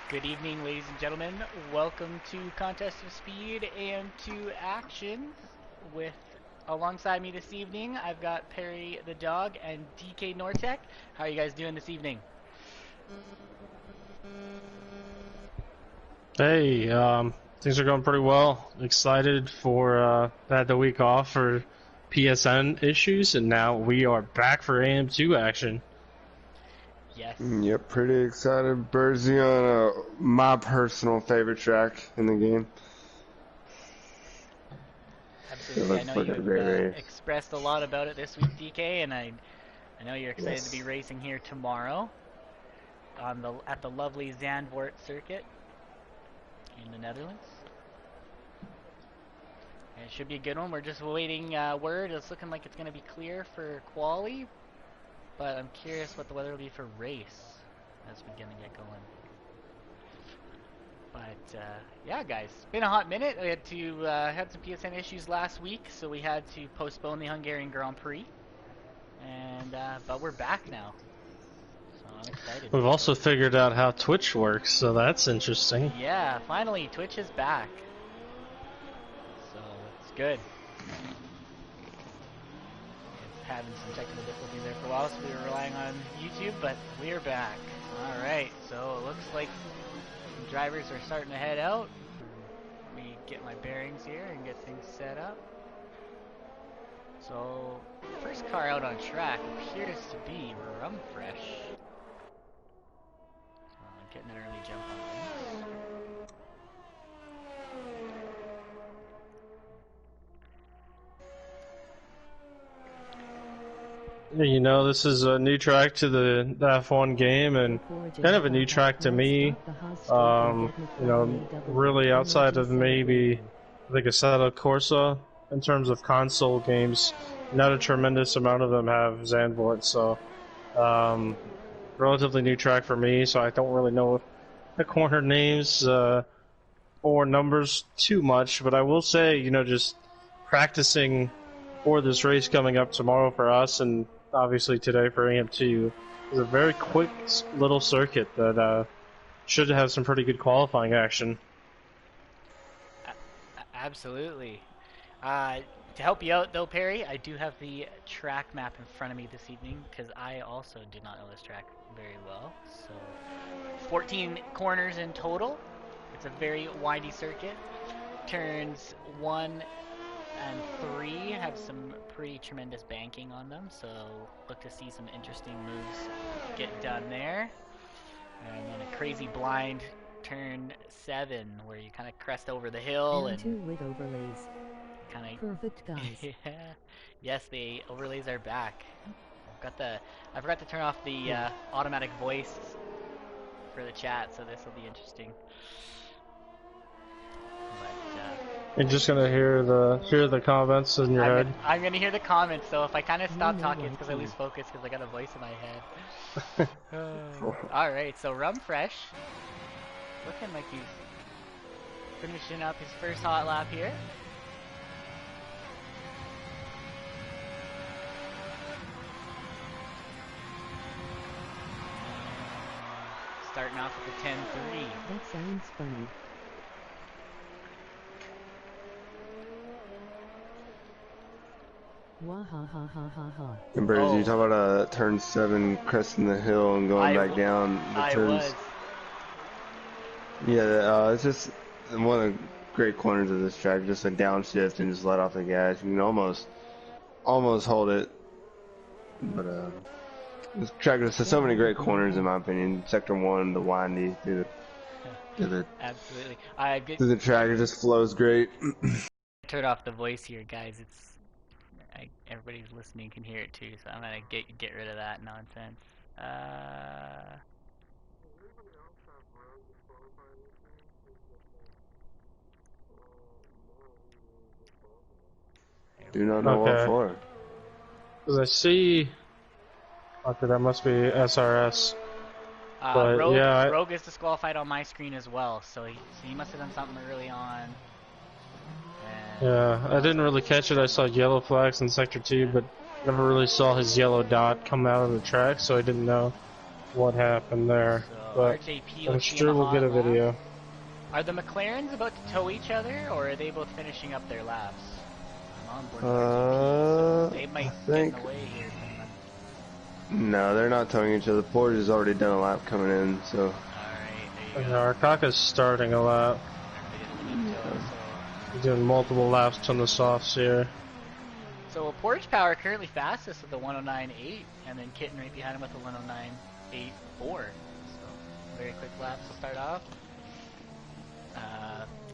Good evening, ladies and gentlemen. Welcome to Contest of Speed AM2 action. With alongside me this evening, I've got Perry the dog and DK Nortec. How are you guys doing this evening? Hey, things are going pretty well. Excited for had the week off for PSN issues, and now we are back for AM2 action. Yes. Yep, pretty excited. Birdsey on my personal favorite track in the game. Absolutely. I know you've expressed a lot about it this week, DK, and I know you're excited to be racing here tomorrow at the lovely Zandvoort circuit in the Netherlands. And it should be a good one. We're just waiting word. It's looking like it's going to be clear for quali, but I'm curious what the weather will be for race as we get going. But yeah, guys, it's been a hot minute. We had to had some PSN issues last week, so we had to postpone the Hungarian Grand Prix. And but we're back now, so I'm excited. We've also figured out how Twitch works, so that's interesting. Yeah, finally, Twitch is back, so it's good. It's having some technical difficulties there for a while, so we were relying on YouTube, but we're back. All right, so it looks like drivers are starting to head out. Let me get my bearings here and get things set up. So, first car out on track appears to be Rumfresh. Getting an early jump on things. You know, this is a new track to the F1 game, and kind of a new track to me. You know, really outside of maybe like Assetto Corsa in terms of console games, not a tremendous amount of them have Zandvoort, so relatively new track for me. So I don't really know the corner names or numbers too much, but I will say, you know, just practicing for this race coming up tomorrow for us, and obviously today for AM2, is a very quick little circuit that should have some pretty good qualifying action. Absolutely. To help you out though, Perry, I do have the track map in front of me this evening, because I also did not know this track very well. So 14 corners in total. It's a very windy circuit. Turns 1 and 3 have some pretty tremendous banking on them, so look to see some interesting moves get done there. And then a crazy blind turn 7 where you kind of crest over the hill AM2 with overlays. Kind of perfect, guys. Yeah. Yes, the overlays are back. I forgot to turn off the automatic voice for the chat, so this will be interesting. But You're just gonna hear the comments in your head. I'm gonna hear the comments, so if I kind of stop talking, it's because I lose focus because I got a voice in my head. All right, so Rumfresh, looking like he's finishing up his first hot lap here. Starting off with a 10-3. That sounds funny. Wah ha ha ha ha ha. And Birdsey, you talk about turn 7 cresting the hill and going back down the turns. Yeah, it's just one of the great corners of this track. Just a downshift and just let off the gas. You can almost hold it, but this track has so many great corners in my opinion. Sector 1, the windy through the absolutely. Through the track, it just flows great. Turn off the voice here, guys. Everybody's listening can hear it too, so I'm gonna get rid of that nonsense. Do not know what for. Because I see. Okay, that must be SRS. But Rogue is disqualified on my screen as well, so he must have done something early on. Yeah, I didn't really catch it. I saw yellow flags in Sector 2, but never really saw his yellow dot come out of the track, so I didn't know what happened there, So but RJP I'm looks to be in the sure we'll get hot a lap. video. Are the McLarens about to tow each other, or are they both finishing up their laps? I'm on board with RJP, so they I might get in think the way here from them. no, they're not towing each other. Porge has already done a lap coming in, so Alright, there you And go. Araka's starting a lap. They didn't really need to tow, He's doing multiple laps on the softs here. so Porch Power currently fastest with the 109.8, and then Kitten right behind him with the 109.84. So very quick laps to start off.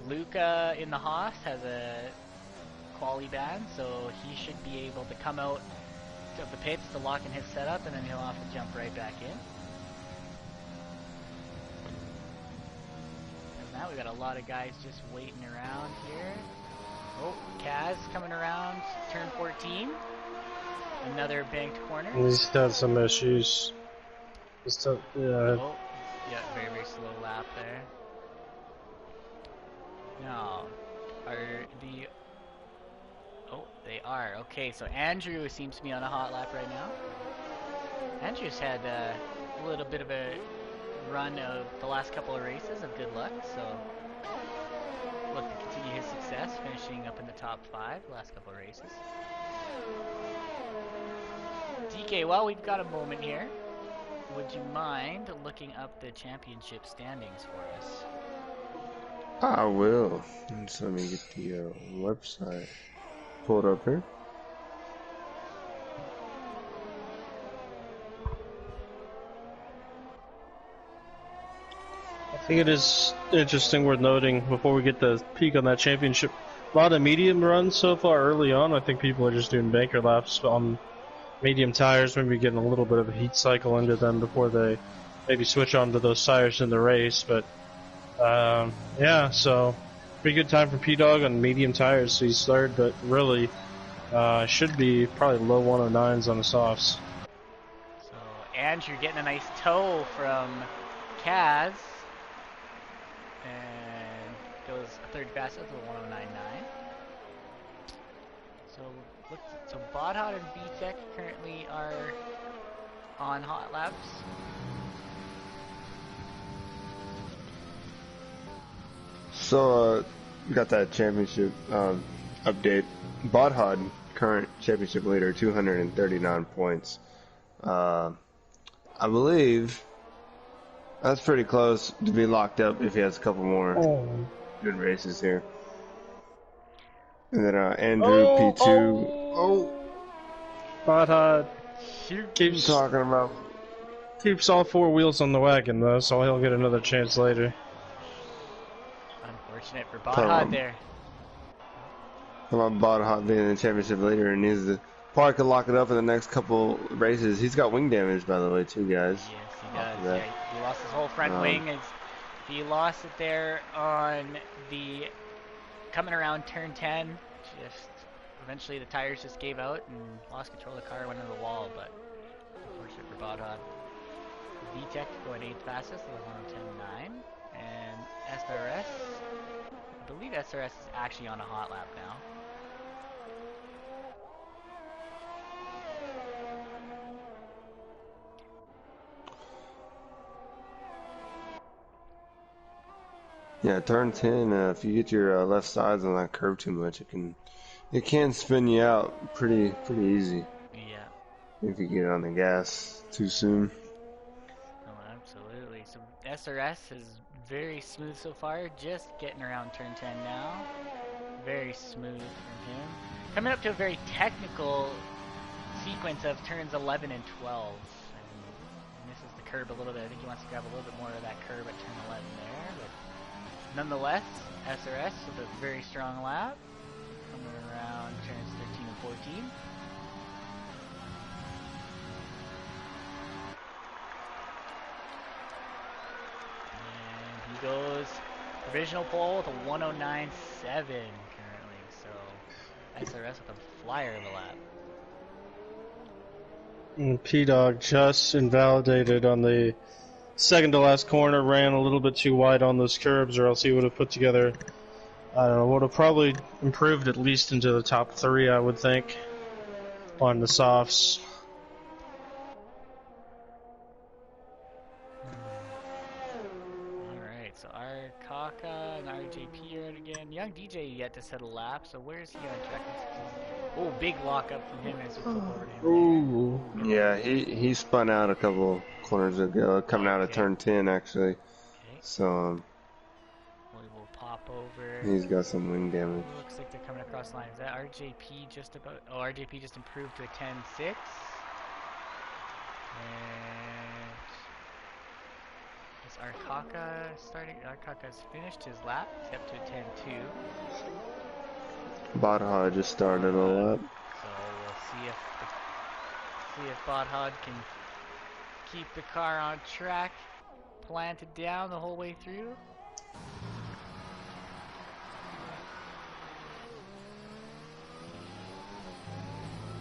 Luca in the Haas has a quali ban, so he should be able to come out of the pits to lock in his setup, and then he'll have to jump right back in. And now we got a lot of guys just waiting around here. Oh, Kaz coming around turn 14. Another banked corner. And he's had some issues. Oh, yeah, very, very slow lap there. Now, are the... Oh, they are. Okay, so Andrew seems to be on a hot lap right now. Andrew's had a little bit of a run of the last couple of races of good luck, so look to continue his success, finishing up in the top 5 the last couple of races. DK, while we've got a moment here, would you mind looking up the championship standings for us? I will. So let me get the website pulled up here. I think it is interesting worth noting before we get the peak on that championship. A lot of medium runs so far early on. I think people are just doing banker laps on medium tires, maybe getting a little bit of a heat cycle into them before they maybe switch on to those tires in the race. But yeah, so pretty good time for P-Dog on medium tires. So he's third, but really should be probably low 109s on the softs. So Andrew getting a nice tow from Kaz. And goes third fastest with a 109.9. So Bodhot and VTech currently are on hot laps. So we got that championship update. Bodhod, current championship leader, 239 points. I believe that's pretty close to be locked up if he has a couple more good races here. And then Andrew P2. But Keeps talking about. keeps all 4 wheels on the wagon though, so he'll get another chance later. Unfortunate for Bodhot there. Talking about Bodhot being the championship leader and needs to probably could lock it up in the next couple races. He's got wing damage, by the way, too, guys. Yes, he does. Yeah, he lost his whole front wing. He lost it there on the coming around turn 10. Just eventually the tires just gave out and lost control of the car, went into the wall. But unfortunate for Bodhot. VTech going 8th fastest with 110.9, and SRS. I believe SRS is actually on a hot lap now. Yeah, turn 10. If you get your left sides on that curve too much, it can spin you out pretty easy. Yeah. If you get on the gas too soon. Oh, absolutely. So SRS is very smooth so far, just getting around turn 10 now. Very smooth from him. Coming up to a very technical sequence of turns 11 and 12. And misses the curb a little bit. I think he wants to grab a little bit more of that curb at turn 11 there. But nonetheless, SRS with a very strong lap. Coming around turns 13 and 14. And he goes provisional pole with a 109.7 currently. So SRS with a flyer of a lap. And P-Dog just invalidated on the second to last corner, ran a little bit too wide on those curbs, or else he would have put together, I don't know, would have probably improved at least into the top 3, I would think, on the softs. RJP out again. Young DJ yet to set a lap, so where's he on track? Oh, big lock up from him as we flip over to him Ooh. Yeah, he spun out a couple corners ago, coming out of Okay. turn 10 actually. there. Okay, So we will pop over. he's got some wing damage. Looks like they're coming across the line. Is that RJP just about? Oh, RJP just improved to a 10.6. And is Arkaka starting? Arkaka's finished his lap. He's up to a 10.2. Badha just started a lap. So we'll see if Bodhod can keep the car on track, planted down the whole way through.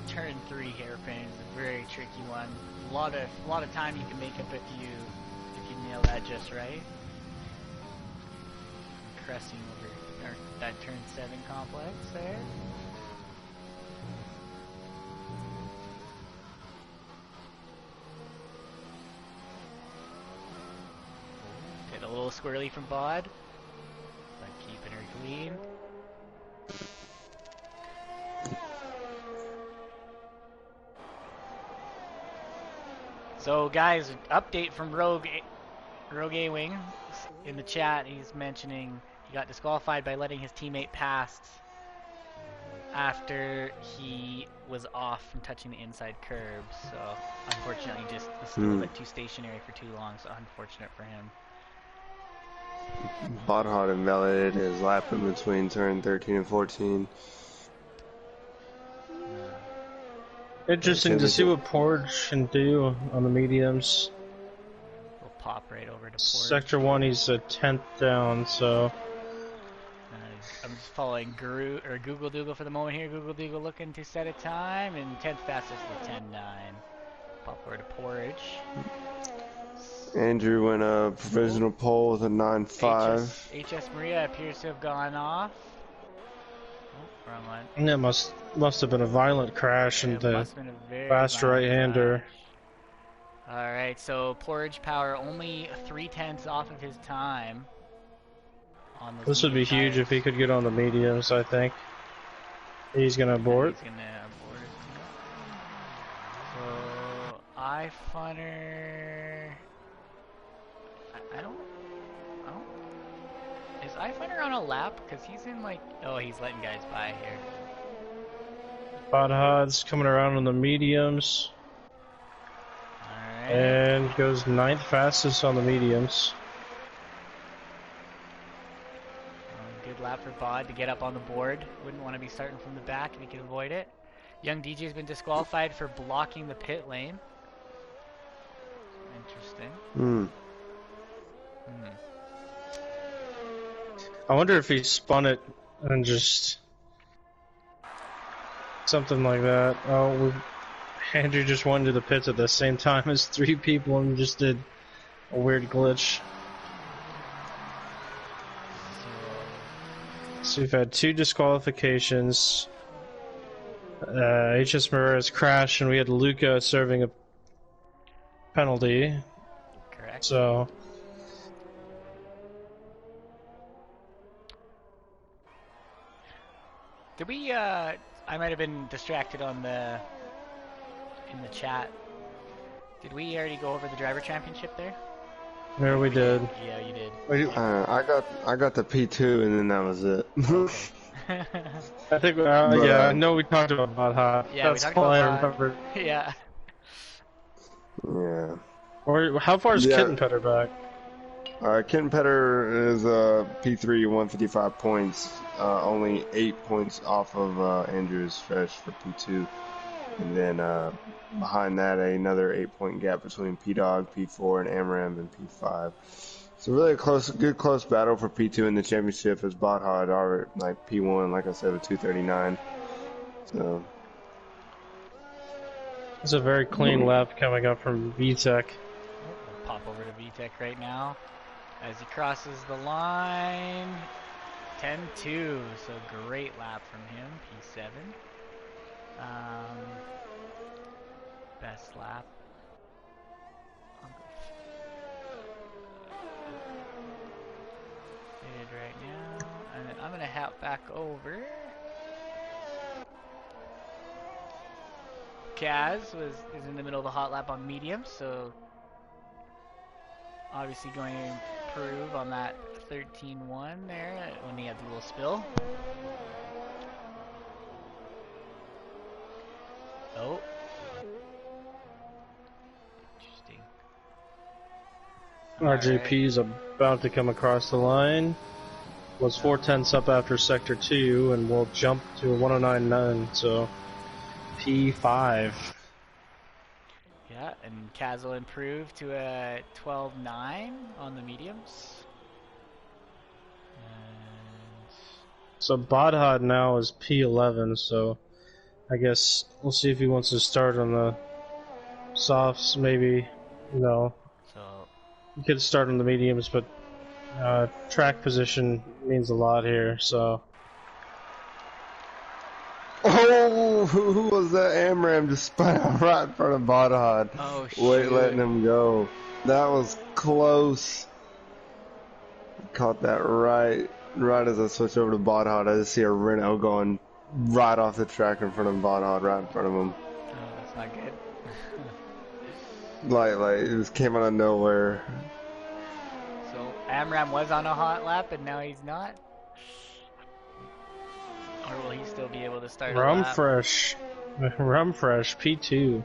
Turn 3 hairpin is a very tricky one. A lot of time you can make up if you nail that just right. Cresting over that turn 7 complex there. Get a little squirrely from Bod, but keeping her clean. So guys, update from Rogue A-Wing in the chat. He's mentioning he got disqualified by letting his teammate pass after he was off from touching the inside curb. So unfortunately just was still a bit too stationary for too long, so unfortunate for him. Badha invalidated his lap in between turn 13 and 14. Interesting to see what Porge can do on the mediums. We'll pop right over to Porge. Sector 1, he's a 10th down, so... I'm just following Google Dougal for the moment here. Google Dougal looking to set a time, and 10th fastest is 10.9. Pop over to Porridge. Andrew went a provisional pole with a 9.5. HS Maria appears to have gone off. Oh, wrong one. And it must have been a violent crash into must have been a very fast violent right-hander. crash. Alright, so Porridge Power only 0.3 off of his time. On those This would be medium huge tires. if he could get on the mediums, I think. He's gonna abort. He's gonna abort. So iFunner. I don't. Is iFunner on a lap? Because he's in like. Oh, he's letting guys by here. Bodhod's coming around on the mediums. Alright. And goes 9th fastest on the mediums. Good lap for Bod to get up on the board. Wouldn't want to be starting from the back if he can avoid it. Young DJ's been disqualified for blocking the pit lane. Interesting. I wonder if he spun it and just something like that. Oh, Andrew just went into the pits at the same time as 3 people and just did a weird glitch. So we've had 2 disqualifications. HS Morales crashed, and we had Luca serving a penalty. Correct. So Did we, I might have been distracted in the chat. Did we already go over the driver championship there? there we did. Yeah, you did. I got the P2 and then that was it. Okay. I think, yeah, I know we talked about Hot. Yeah, That's we talked all I about remember. Yeah. Yeah. Or how far is Kitten Petter back? Kitten Petter is P3, 155 points. Only 8 points off of Andrew's stretch for P2. And then behind that, another 8-point gap between P-Dog, P4, and Amaram and P5. So really a good close battle for P2 in the championship as Botha already like P1, like I said, with 239. So It's a very clean lap coming up from VTech. We'll pop over to VTech right now. As he crosses the line, 10-2, so great lap from him, P7. Best lap. Faded right now. lap back over. Kaz is in the middle of the hot lap on medium, so obviously going to improve on that 13.1 there when he had the little spill. Oh. Interesting. RJP is about to come across the line. Was 4/10 up after sector 2 and will jump to a 109.9, so P5. Yeah, and Kaz will improve to a 12.9 on the mediums. And So Bodhod now is P11, so I guess we'll see if he wants to start on the softs, maybe. No. so He could start on the mediums, but track position means a lot here, so. Oh, who was that? Amram just spun out right in front of Bodhod. oh Wait, shoot. letting him go. That was close. Caught that right as I switch over to Bodhod. I just see a Renault going right off the track in front of Bodhod, right in front of him. Oh, that's not good. Like it just came out of nowhere. So Amram was on a hot lap and now he's not? Or will he still be able to start a lap? Rumfresh, P2. You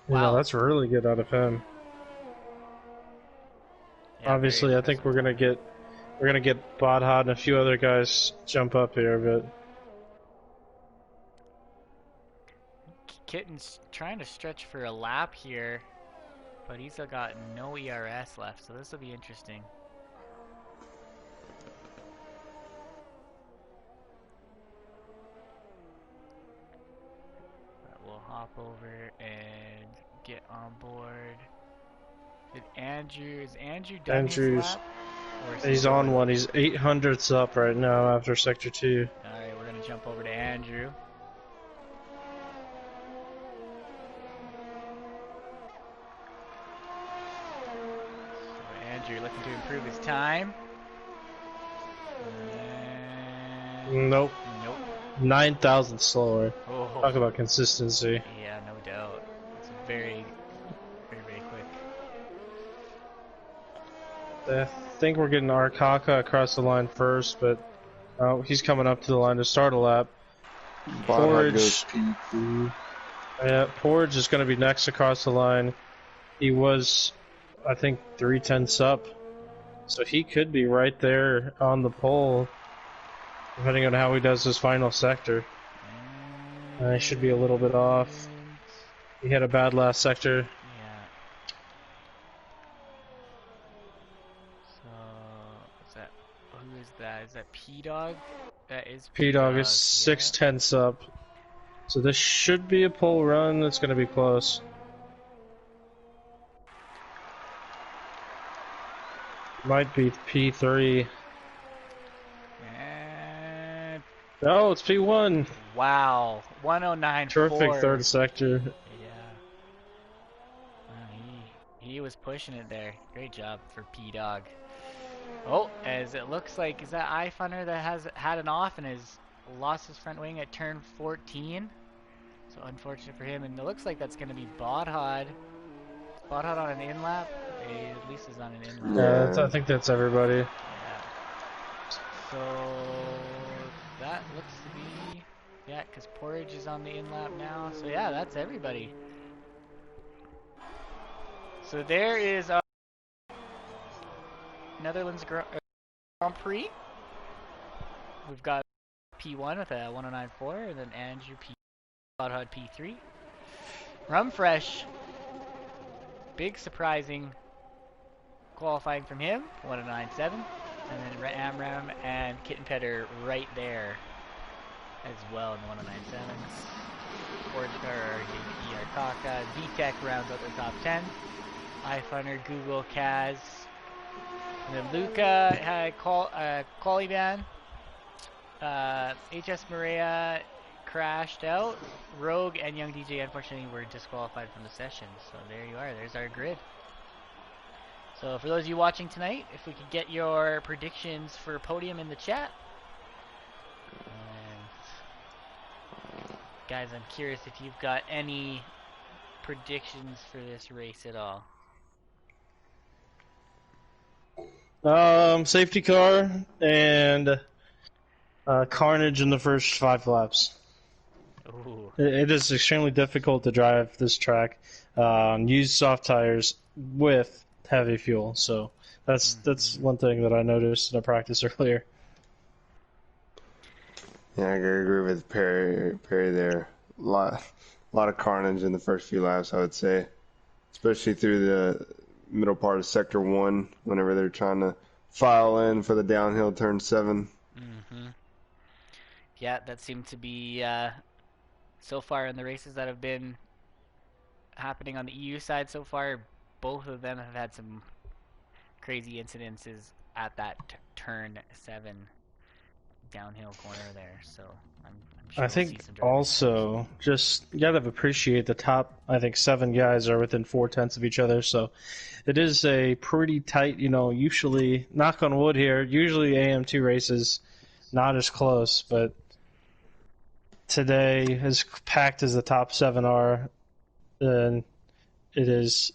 Wow. know, that's really good out of him. Yeah, Obviously, very I think we're gonna get Bodhod and a few other guys jump up here, but Kitten's trying to stretch for a lap here, but he's got no ERS left, so this will be interesting. We'll hop over and get on board. Is Andrew done Andrew's his lap? Or is he he's on going? one. He's 800ths up right now after sector 2. Alright, we're gonna jump over to Andrew. So Andrew looking to improve his time. Nope. Nope. 9,000 slower. Oh. Talk about consistency. Yeah, no doubt. It's very, very, very quick. I think we're getting Arkaka across the line first, but he's coming up to the line to start a lap. Bodhod Porridge, goes P2. Porridge is going to be next across the line. He was, I think, 3/10 up, so he could be right there on the pole, depending on how he does his final sector. He should be a little bit off. He had a bad last sector. Yeah. So, is that, who is that? Is that P-Dog? That is P-Dog is yeah. 6/10 up. So this should be a pole run. It's going to be close. Might be P3. And No, it's P1. wow, 109.4. Terrific third sector. Yeah. Wow, he was pushing it there. Great job for P-Dog. Oh, as it looks like, is that iFunner that has had an off and has lost his front wing at turn 14? So unfortunate for him, and it looks like that's going to be Bodhod. Bodhod on an in-lap? At least is on an in-lap. Yeah, I think that's everybody. Yeah. So that looks to be, yeah, because Porridge is on the in-lap now. So yeah, that's everybody. So there is Netherlands Grand Prix. We've got P1 with a 109.4, and then Andrew P. Bodhod P3. Rumfresh, big surprising qualifying from him, 109.7, and then Amram and Kitten Petter right there as well in the 109.7. Porchcar, JP, Arkaka, VTech rounds out the top 10. iFunner, Google, Kaz, and then Luca, Qualiban, HS Maria crashed out. Rogue and Young DJ unfortunately were disqualified from the session. So there you are. There's our grid. So for those of you watching tonight, if we could get your predictions for podium in the chat, Guys, I'm curious if you've got any predictions for this race at all. Safety car and carnage in the first 5 laps. Ooh. It is extremely difficult to drive this track. Use soft tires with heavy fuel, so that's one thing that I noticed in a practice earlier. Yeah, I agree with Perry there. A lot of carnage in the first few laps, I would say, especially through the middle part of sector 1 whenever they're trying to file in for the downhill turn 7. Mm-hmm. Yeah, that seemed to be so far in the races that have been happening on the EU side so far. Both of them have had some crazy incidences at that turn 7 downhill corner there. So I'm sure I we'll see think some drivers crash. also just you gotta appreciate the top. I think 7 guys are within 4/10 of each other, so it is a pretty tight. Usually, knock on wood here. Usually AM2 races not as close, but today, as packed as the top 7 are, then it is,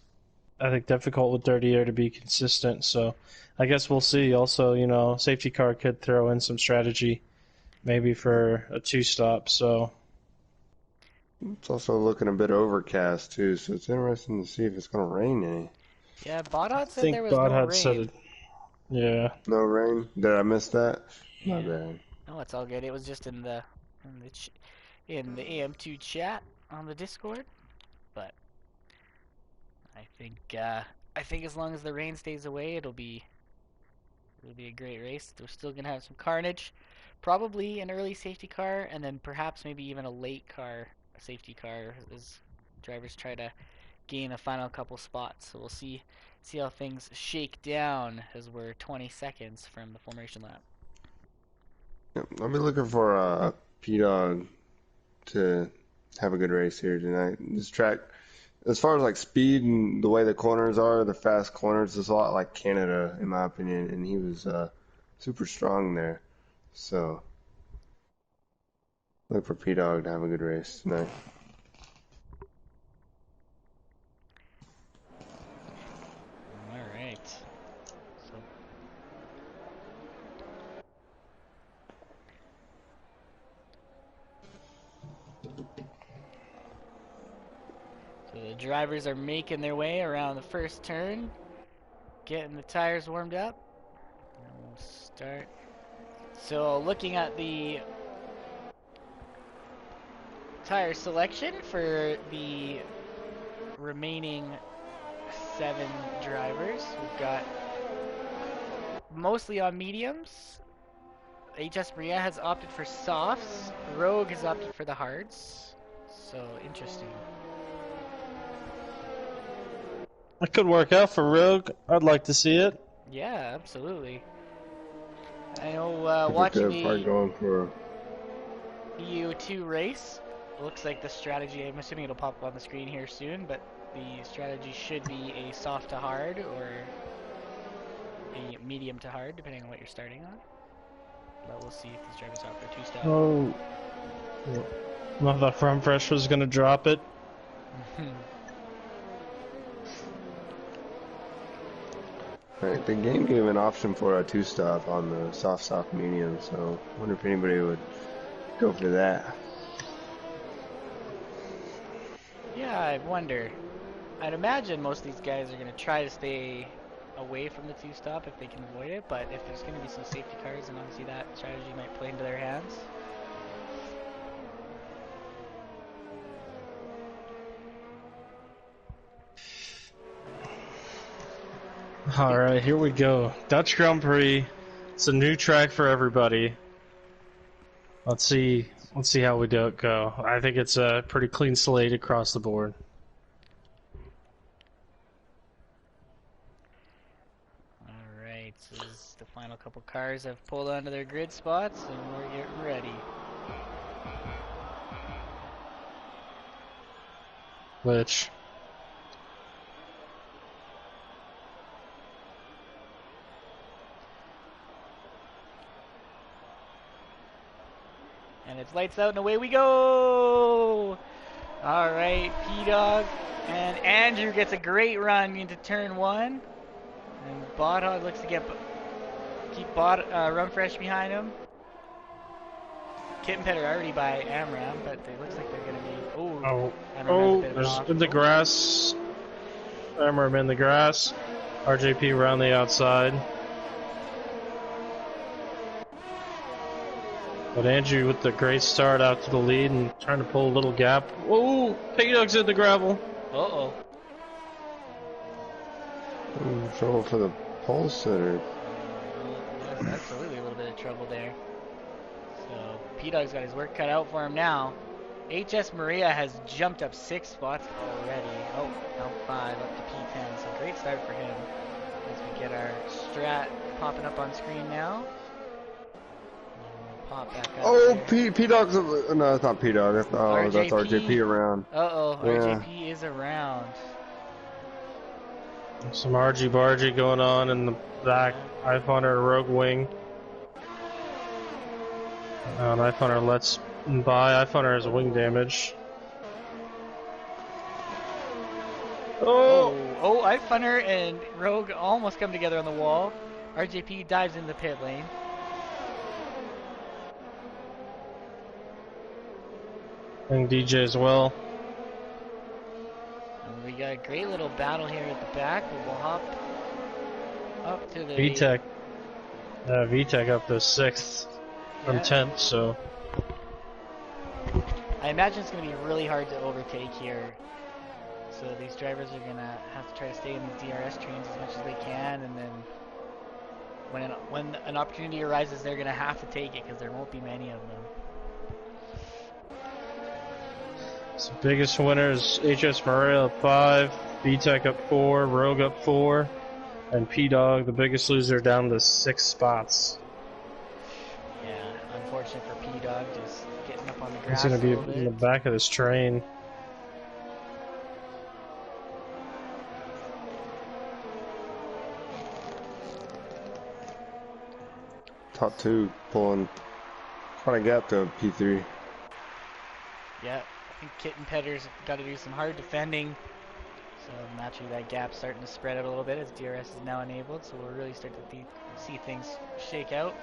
I think, difficult with Dirty Air to be consistent. So I guess we'll see. Also, safety car could throw in some strategy, maybe for a 2-stop. So It's also looking a bit overcast too, so it's interesting to see if it's going to rain any. Yeah, I Bodot said there think was Bod no had said rain. it. Yeah. No rain? Did I miss that? My Yeah. bad. No, it's all good. It was just in the AM2 chat on the Discord, but I think I think as long as the rain stays away, it'll be a great race. We're still gonna have some carnage, probably an early safety car, and then perhaps maybe even a late safety car, as drivers try to gain the final couple spots. So we'll see how things shake down as we're 20 seconds from the formation lap. Yep, I'll be looking for P-Dog to have a good race here tonight. This track, as far as like speed and the way the corners are, the fast corners, is a lot like Canada in my opinion, and he was super strong there. So look for P-Dog to have a good race tonight. All right. So the drivers are making their way around the first turn, getting the tires warmed up. And we'll start. So looking at the tire selection for the remaining 7 drivers, we've got mostly on mediums. HS Maria has opted for softs. Rogue has opted for the hards. So interesting. That could work out for Rogue. I'd like to see it. Yeah, absolutely. I know If it watching could, probably the going for EU2 race, it looks like the strategy, I'm assuming it'll pop up on the screen here soon, but the strategy should be a soft to hard or a medium to hard, depending on what you're starting on. But we'll see if these drivers opt for 2-stop. Oh, I thought Front Fresh was gonna drop it. Right, the game gave an option for a 2-stop on the soft medium, so I wonder if anybody would go for that. Yeah, I wonder. I'd imagine most of these guys are going to try to stay away from the 2-stop if they can avoid it, but if there's going to be some safety cars, then obviously that strategy might play into their hands. Alright, here we go. Dutch Grand Prix. It's a new track for everybody. Let's see how we go. I think it's a pretty clean slate across the board. Alright, so the final couple cars have pulled onto their grid spots, and we're getting ready. Which, And it's lights out and away we go! Alright, P-Dog. And Andrew gets a great run into turn 1. And Bodhog looks to keep Run Fresh behind him. Kitten Petter already by Amram, but it looks like they're going to be... Oh, Amram has a bit of an there's off. in the grass. Amram in the grass. RJP around the outside. But Andrew with the great start out to the lead and trying to pull a little gap. Whoa! P-Dog's in the gravel. Uh-oh. Ooh, trouble for the pole sitter. There's absolutely a little bit of trouble there. So, P-Dog's got his work cut out for him now. HS Maria has jumped up 6 spots already. Oh, now 5 up to P10. So, great start for him. As we get our strat popping up on screen now. Pop back up. Oh, here. P-Dog's... No, it's not P-Dog. That's RJP around. Uh-oh, Yeah. RJP is around. Some argy-bargy going on in the back. Knife Hunter, Rogue Wing. Knife Hunter lets him by. Knife Hunter has wing damage. Oh! Oh, Ifunner and Rogue almost come together on the wall. RJP dives in the pit lane. And DJ as well. And we got a great little battle here at the back. We'll hop up to the... VTech. VTech up to 6th from 10th, so... I imagine it's going to be really hard to overtake here. So these drivers are going to have to try to stay in these DRS trains as much as they can, and then when an opportunity arises, they're going to have to take it because there won't be many of them. So biggest winners, HS Maria up 5, VTech up 4, Rogue up 4, and P-Dog, the biggest loser, down to 6 spots. Yeah, unfortunate for P-Dog, just getting up on the grass He's going to be a little in the bit. back of this train. Top 2 pulling quite a gap to P3. Yeah, I think Kitten Petter's got to do some hard defending. So naturally that gap's starting to spread out a little bit as DRS is now enabled, so we'll really start to see things shake out.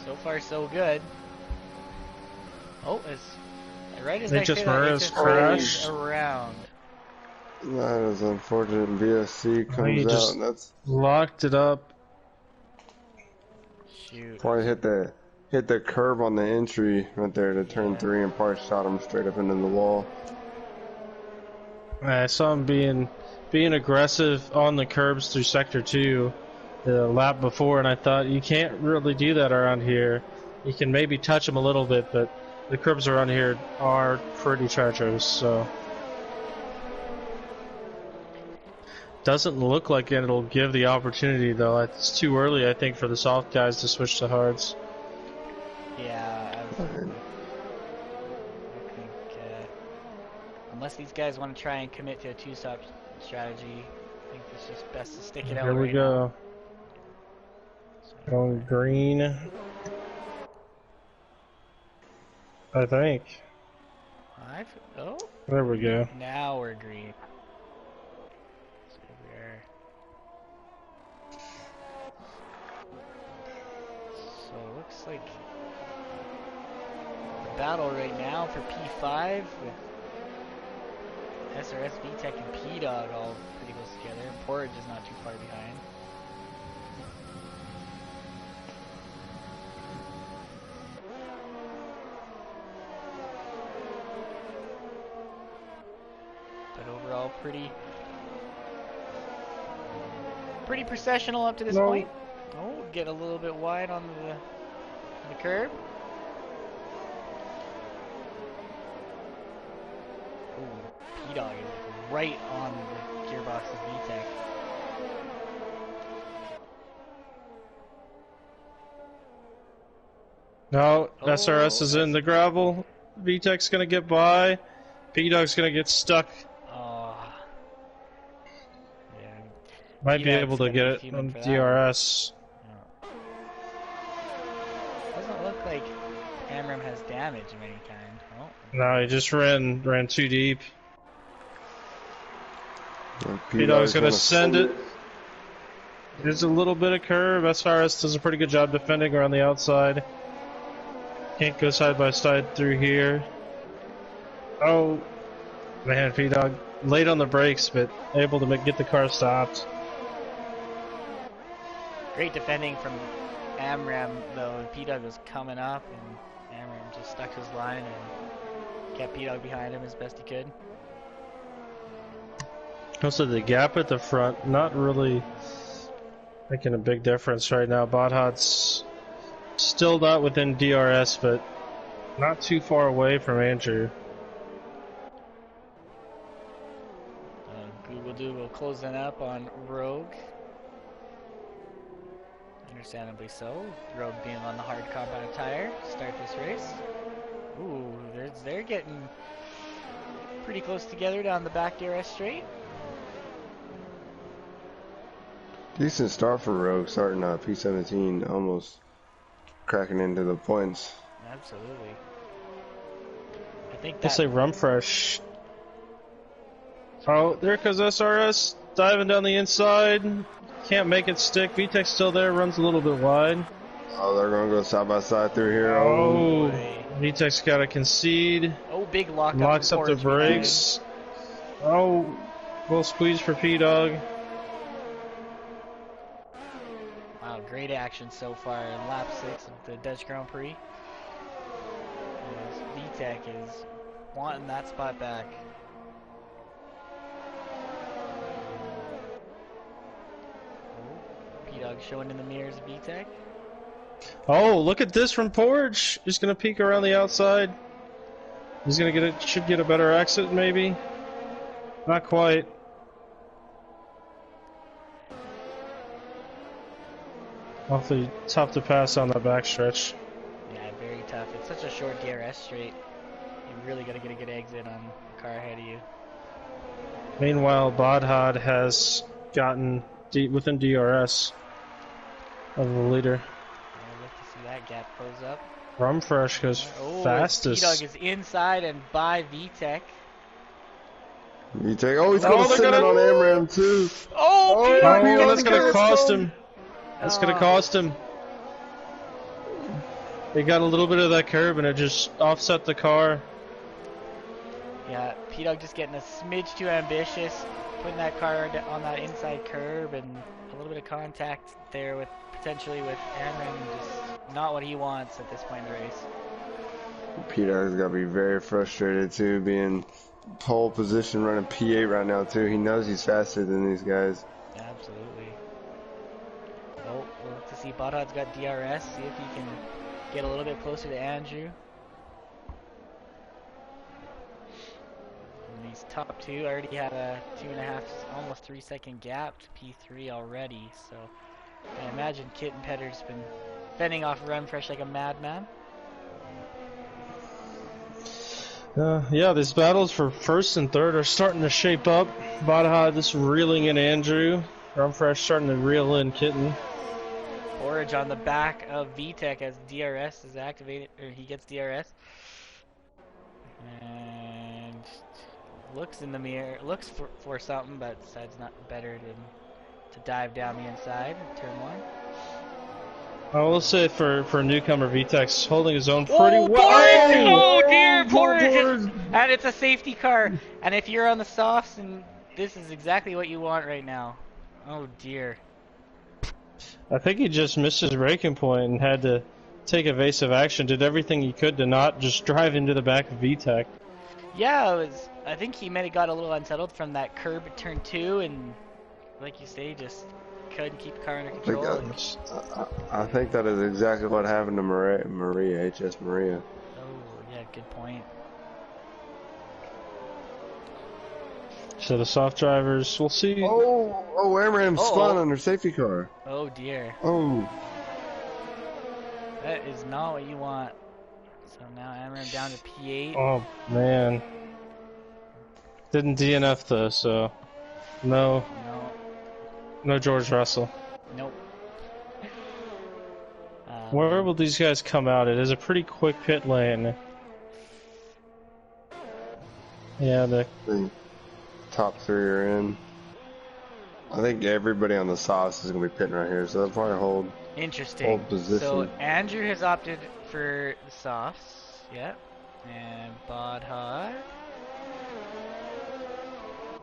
So far so good. Oh, right as I HS say that, Maria's HS Maria's crashed. around. That is unfortunate. VSC He comes just out, and that's locked it up. Shoot. probably hit the curb on the entry right there to turn 3 and probably shot him straight up into the wall. I saw him being aggressive on the curbs through Sector 2 the lap before, and I thought, you can't really do that around here. You can maybe touch them a little bit, but the curbs around here are pretty treacherous, so... Doesn't look like it'll give the opportunity, though. It's too early, I think, for the soft guys to switch to hards. Yeah, I think unless these guys want to try and commit to a two-stop strategy, I think it's just best to stick it out Here we right go. now. Going green. I think. Oh, There we go. now we're green. So it looks like the battle right now for P5 with SRS, VTech, and P-Dog all pretty close together. Porridge is not too far behind. But overall, pretty processional up to this point. Oh, get a little bit wide on the curb. Ooh, P-Dog is right on the gearbox's VTech. No, SRS is in the gravel. VTech's gonna get by. P-Dog's gonna get stuck. Oh, Might be P-Dog's able to gonna get be it fuming on for that DRS. one. Yeah. Doesn't look like Amram has damage of any kind. Oh, No, he just ran too deep. P-Dog's P-Dog's gonna gonna send it. There's a little bit of curve. SRS does a pretty good job defending around the outside. Can't go side by side through here. Oh, man, P-Dog late on the brakes, but able to get the car stopped. great defending from Amram, though. P-Dog was coming up, and Amram just stuck his line and kept P-Dog behind him as best he could. Also, the gap at the front, not really making a big difference right now. Bodhad's still not within DRS, but not too far away from Andrew. Google Doodle closing up on Rogue. Understandably so. Rogue being on the hard compound tire to start this race. Ooh, they're getting pretty close together down the back DRS straight. Decent start for Rogue, starting P17, almost cracking into the points. Absolutely. I think I'll that say run fresh. Oh, there goes SRS, diving down the inside. Can't make it stick. VTEC's still there, runs a little bit wide. Oh, they're gonna go side by side through here. Oh, boy. VTEC's got to concede. Oh, big lockup. Locks up the brakes. Oh, little squeeze for P-Dog. Wow, great action so far in lap 6 of the Dutch Grand Prix. VTEC is wanting that spot back. P-Dog showing in the mirrors of VTEC. Oh, look at this from Porge. Just gonna peek around the outside. He's gonna get it. Should get a better exit, maybe. Not quite. Awfully tough to pass on the backstretch. Yeah, very tough. It's such a short DRS straight. You really got to get a good exit on the car ahead of you. Meanwhile, Bodhad has gotten within DRS of the leader. I'd like to see that gap close up. Rumfresh goes Oh, fastest. P-Dog is inside and by VTEC. VTEC, oh, he's gonna send it on Amram too. Oh, Oh, P-Dog! P-Dog that's gonna gets cost home. him. That's gonna cost him. They got a little bit of that curb and it just offset the car. Yeah, P-Dog just getting a smidge too ambitious, putting that car on that inside curb, and a little bit of contact there with potentially with Amram. Just not what he wants at this point in the race. P-Dog's gotta be very frustrated too, being pole position running P8 right now too. He knows he's faster than these guys. Absolutely. Oh, we'll look to see Bodhad's got DRS. See if he can get a little bit closer to Andrew. And these top two already have a 2.5, almost 3 second gap to P3 already. So I imagine Kit and Petter's been fending off Run Fresh like a madman. Yeah, these battles for first and third are starting to shape up. Bodhad just reeling in Andrew. Rumfresh starting to reel in Kitten. Porridge on the back of VTEC as DRS is activated, or he gets DRS. And looks in the mirror, looks for something, but decides not better than to dive down the inside, turn one. I will say for newcomer VTEC's holding his own pretty Oh, well. Porridge! Oh, dear, Porridge! Porridge! And it's a safety car. And if you're on the softs, and this is exactly what you want right now. Oh, dear. I think he just missed his braking point and had to take evasive action. Did everything he could to not just drive into the back of VTEC. Yeah, I think he might have got a little unsettled from that curb at turn 2, and like you say, just couldn't keep the car under control. I think that is exactly what happened to Maria, HS Maria. Oh, yeah, good point. So the soft drivers, we'll see. Oh, Amram spun on her safety car. Oh, dear. Oh. That is not what you want. So now Amram down to P8. Oh, man. Didn't DNF though, so no. No. No George Russell. Nope. Where will these guys come out? It is a pretty quick pit lane. Yeah, The top 3 are in. I think everybody on the sauce is gonna be pitting right here, so they'll probably Interesting. hold position. So Andrew has opted for the softs. Yep. And Bodha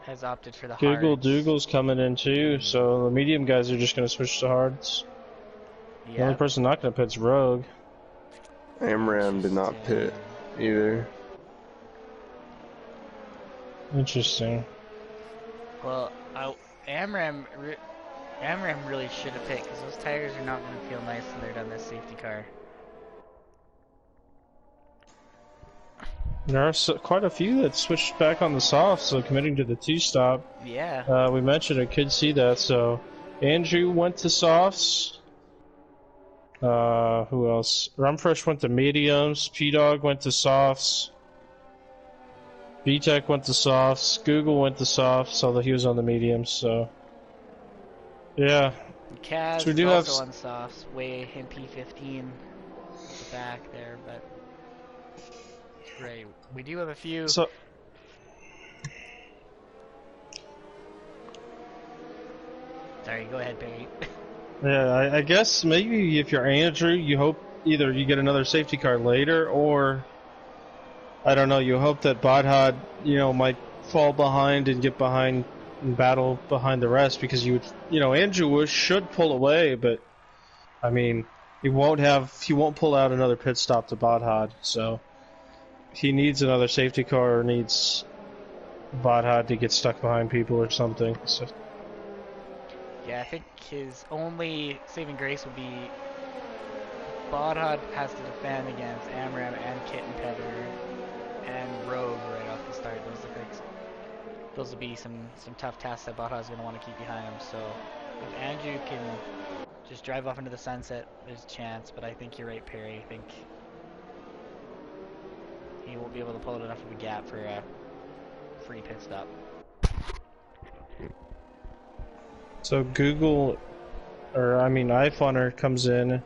has opted for the Google hards. Dougall's coming in too, so the medium guys are just going to switch to hards. The only Yep. person not going to pit's Rogue. Amram did not pit either. Interesting. Well, Amram really should have picked because those tires are not going to feel nice when they're done this safety car. There are quite a few that switched back on the soft, so committing to the two-stop. Yeah. We mentioned I could see that, so Andrew went to softs. Who else? Rumfresh went to mediums. P-Dog went to softs. B-Tech went to softs. Google went to softs, although he was on the mediums, so... Yeah. Kaz So we is do also have on softs, way in P15 at the back there, but... Right, we do have a few... So... Sorry, go ahead, Barry. Yeah, I guess maybe if you're Andrew, you hope either you get another safety car later, or I don't know, you hope that Bodhad, might fall behind and get behind and battle behind the rest, because Andrew should pull away, but I mean, he won't pull out another pit stop to Bodhad, so he needs another safety car or needs Bodhad to get stuck behind people or something. So. Yeah, I think his only saving grace would be Bodhad has to defend against Amram and Kit and Pether and Rogue right off the start. Those will be some tough tasks that Bodhad's going to want to keep behind him. So if Andrew can just drive off into the sunset, there's a chance. But I think you're right, Perry. I think he won't be able to pull out enough of a gap for a free pit stop. So iFunner comes in.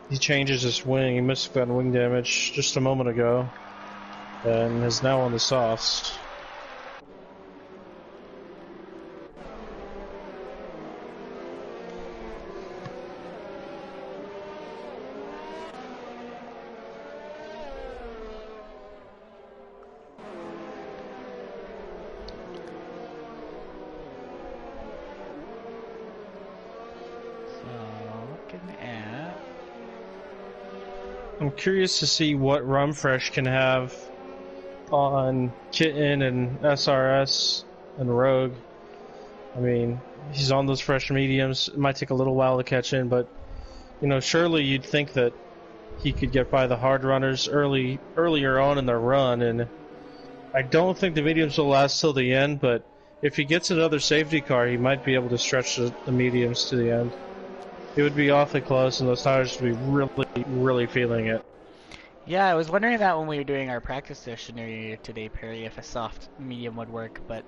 He changes his wing. He must have gotten wing damage just a moment ago, and is now on the softs. I'm curious to see what Rumfresh can have on Kitten and SRS and Rogue. I mean, he's on those fresh mediums. It might take a little while to catch in, but surely you'd think that he could get by the hard runners earlier on in their run, and I don't think the mediums will last till the end, but if he gets another safety car, he might be able to stretch the mediums to the end. It would be awfully close, and those tires would be really, really feeling it. Yeah, I was wondering that when we were doing our practice session earlier today, Perry, if a soft medium would work, but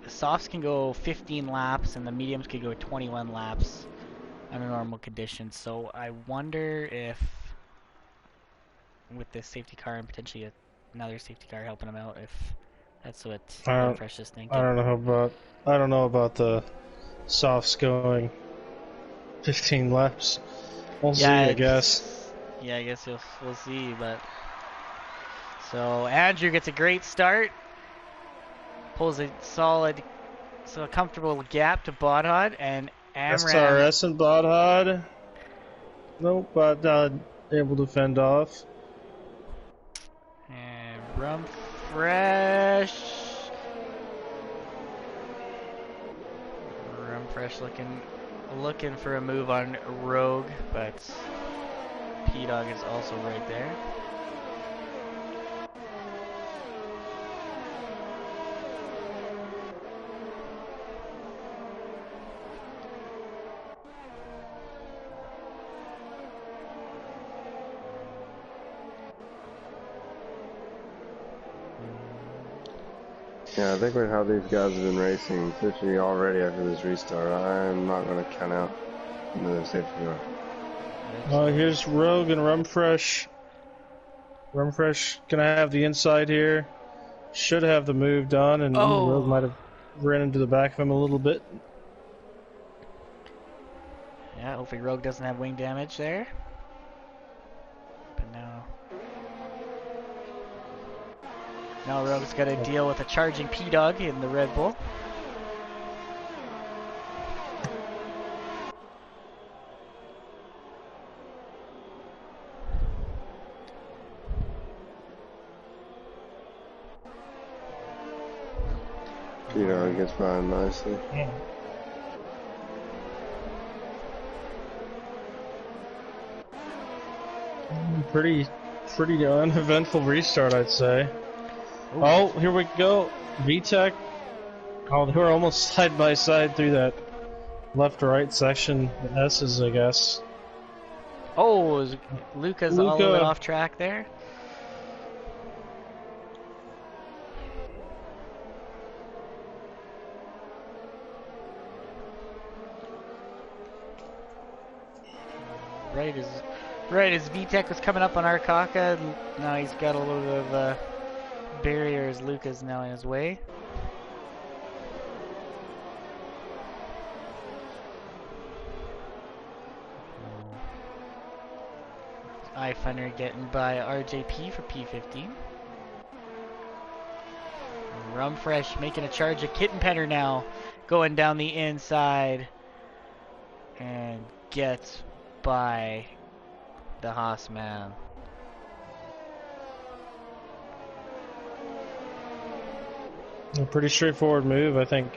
the softs can go 15 laps and the mediums could go 21 laps under normal conditions. So I wonder if, with this safety car and potentially another safety car helping him out, if that's what Fresh is thinking. I don't know about the softs going 15 laps. We'll see, I guess. Yeah, I guess we'll see, but... So, Andrew gets a great start. Pulls a comfortable gap to Bodhad, and Amram... SRS and Bodhad. Nope, Bodhad able to fend off. And Rumfresh looking for a move on Rogue, but P-Dog is also right there. Yeah, I think with how these guys have been racing, especially already after this restart, I'm not going to count out another safety car. Here's Rogue and Rumfresh. Rumfresh gonna have the inside here. Should have the move done, and Rogue Oh, might have ran into the back of him a little bit. yeah. Hopefully Rogue doesn't have wing damage there. But now Rogue's got to deal with a charging P-Dog in the Red Bull. P-Dog gets by him nicely. Pretty uneventful restart, I'd say. Ooh. Oh, here we go. VTEC. Oh, they were almost side by side through that left to right section. The S's, I guess. Oh, Luca's all a little bit off track there. Right as VTEC was coming up on Arcaka, now he's got a little bit of a barrier as Luca's now in his way. iFunner getting by RJP for P15. Rumfresh making a charge of Kitten Petter now, going down the inside and gets by the Haas man. A pretty straightforward move. I think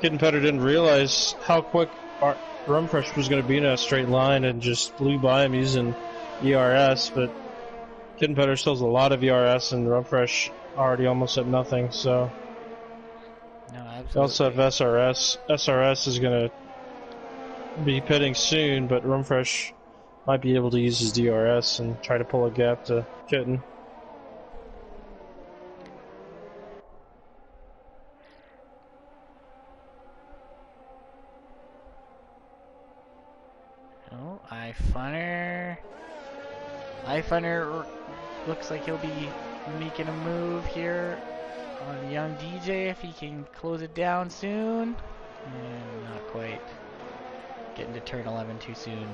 Kitten Petter didn't realize how quick Rumfresh was going to be in a straight line and just blew by him using ERS, but Kitten Petter still has a lot of ERS and Rumfresh already almost at nothing, so. No, absolutely. They also have SRS. SRS is going to be pitting soon, but Rumfresh might be able to use his DRS and try to pull a gap to Kitten. Oh, iFunner looks like he'll be making a move here on young DJ if he can close it down soon. And not quite. Getting to turn 11 too soon.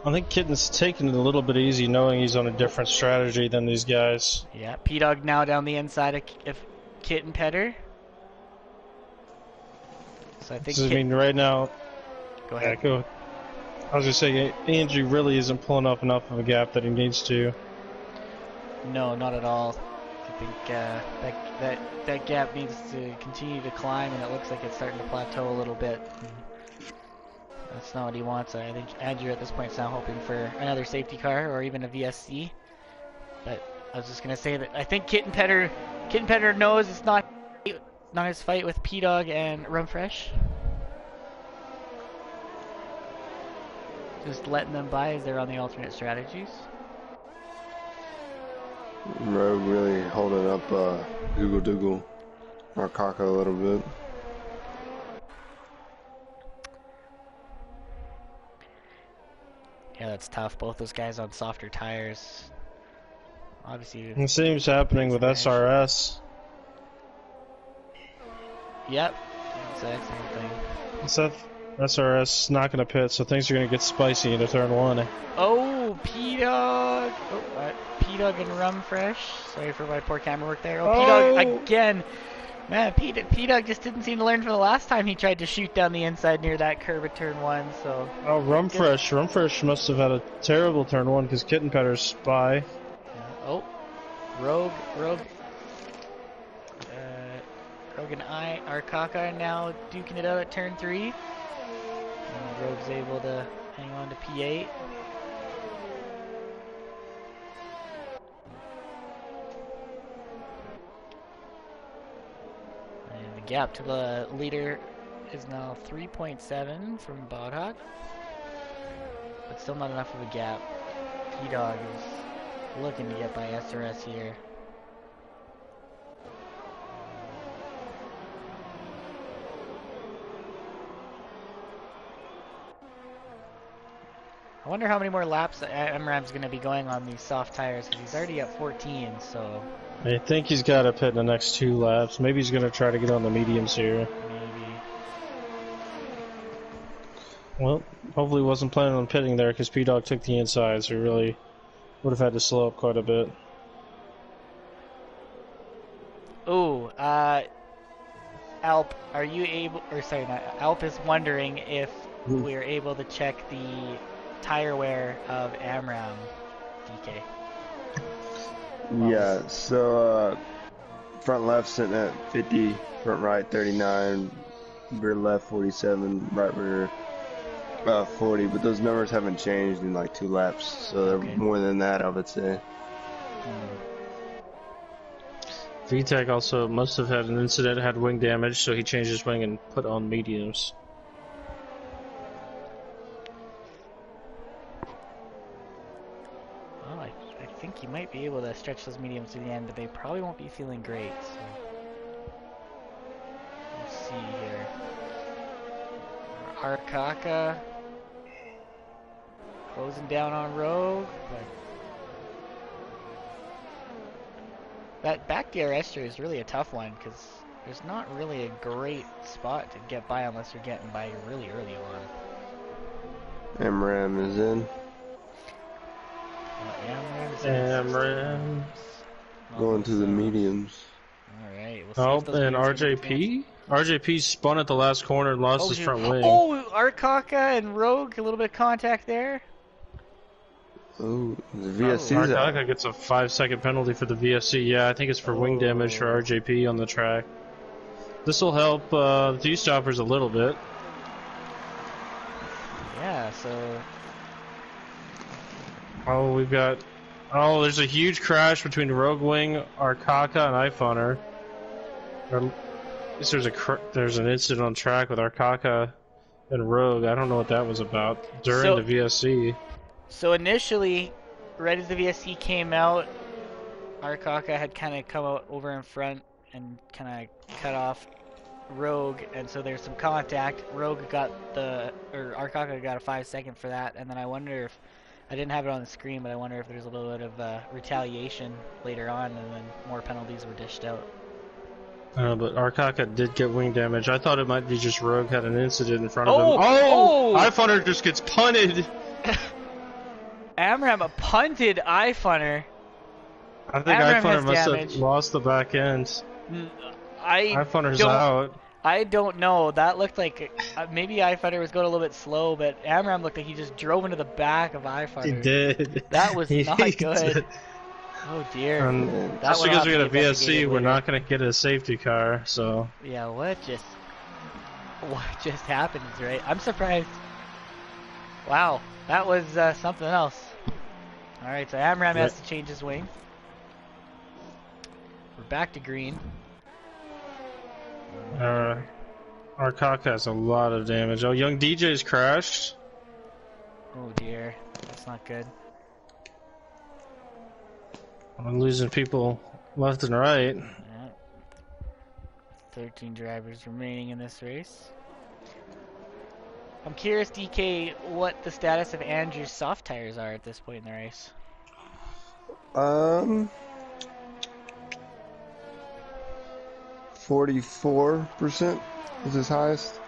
I think Kitten's taking it a little bit easy knowing he's on a different strategy than these guys. Yeah, P-Dog now down the inside of Kitten Petter. So I think right now... Go ahead. Yeah, go. I was going to say, Andrew really isn't pulling up enough of a gap that he needs to. No, not at all. I think that gap needs to continue to climb, and it looks like it's starting to plateau a little bit. That's not what he wants. I think Andrew at this point is now hoping for another safety car or even a VSC. But I was just gonna say that I think Kitten Petter knows it's not his fight with P-Dog and Rumfresh. Just letting them by as they're on the alternate strategies. Rogue really holding up Google Doogle or Kaka a little bit. Yeah, that's tough. Both those guys on softer tires. Obviously. The same's happening with SRS. Yep. That's an excellent thing. SRS not going to pit, so things are going to get spicy into turn one. Oh, P-Dog. Oh, P-Dog and Rumfresh. Sorry for my poor camera work there. Oh, P-Dog again. Man, P-Dog just didn't seem to learn from the last time he tried to shoot down the inside near that curve at turn one, so... Oh, Rumfresh must have had a terrible turn one because Kitten Petter's spy. Oh, Rogue and Arcaka now duking it out at turn 3. And Rogue's able to hang on to P8. And the gap to the leader is now 3.7 from Bodhawk. But still not enough of a gap P-Dog is looking to get by SRS here. I wonder how many more laps MRAM's going to be going on these soft tires, because he's already at 14, so I think he's got to pit in the next 2 laps. Maybe he's going to try to get on the mediums here. maybe. Well, hopefully he wasn't planning on pitting there because P-Dog took the inside, so he really would have had to slow up quite a bit. Ooh, Alp, are you able, or sorry, not, Alp is wondering if we're able to check the tire wear of AMRAM, DK. Yeah, so front left sitting at 50, front right 39, rear left 47, right rear 40, but those numbers haven't changed in like 2 laps, so they're Okay. more than that, I would say. VTEC also must have had an incident, had wing damage, so he changed his wing and put on mediums. Well, I think he might be able to stretch those mediums to the end, but they probably won't be feeling great, so we'll see here. Arkaka closing down on Rogue, but that back DRS is really a tough one because there's not really a great spot to get by unless you're getting by really early on. MRAM is in. AMRAM. Going to the mediums. Alright, we'll see Oh, if those and mediums can advance. RJP? RJP spun at the last corner and lost his dude. front wing. Oh, Arkaka and Rogue, a little bit of contact there. Oh, the VSC's out. Arkaka gets a 5-second penalty for the VSC. Yeah, I think it's for wing damage for RJP on the track. This will help the two-stoppers a little bit. Yeah, so Oh, we've got... Oh, there's a huge crash between Rogue Wing, Arkaka, and iFunner. There's an incident on track with Arkaka and Rogue. I don't know what that was about during the VSC. So initially, right as the VSC came out, Arkaka had kind of come out over in front and kind of cut off Rogue, and so there's some contact. Rogue got Arkaka got a 5-second for that, and then I wonder if, I didn't have it on the screen, but I wonder if there's a little bit of retaliation later on, and then more penalties were dished out. But Arkaka did get wing damage. I thought it might be just Rogue had an incident in front of him. Oh! iFunner just gets punted! AMRAM punted iFunner. I think AMRAM iFunner has must damage. have lost the back end. iFunner's don't- out. I don't know. That looked like maybe iFunner was going a little bit slow, but AMRAM looked like he just drove into the back of iFunner. He did. That was He not did. good. Oh dear. And That just will because have we to got a be VSC, investigated we're later. not going to get a safety car, so... Yeah, what just happened, right? I'm surprised. Wow, that was something else. All right, so AMRAM has to change his wing. We're back to green. Arkaka has a lot of damage. Oh, young DJ's crashed. Oh dear, that's not good. I'm losing people left and right. Yeah. 13 drivers remaining in this race. I'm curious, DK, what the status of Andrew's soft tires are at this point in the race. 44% is his highest.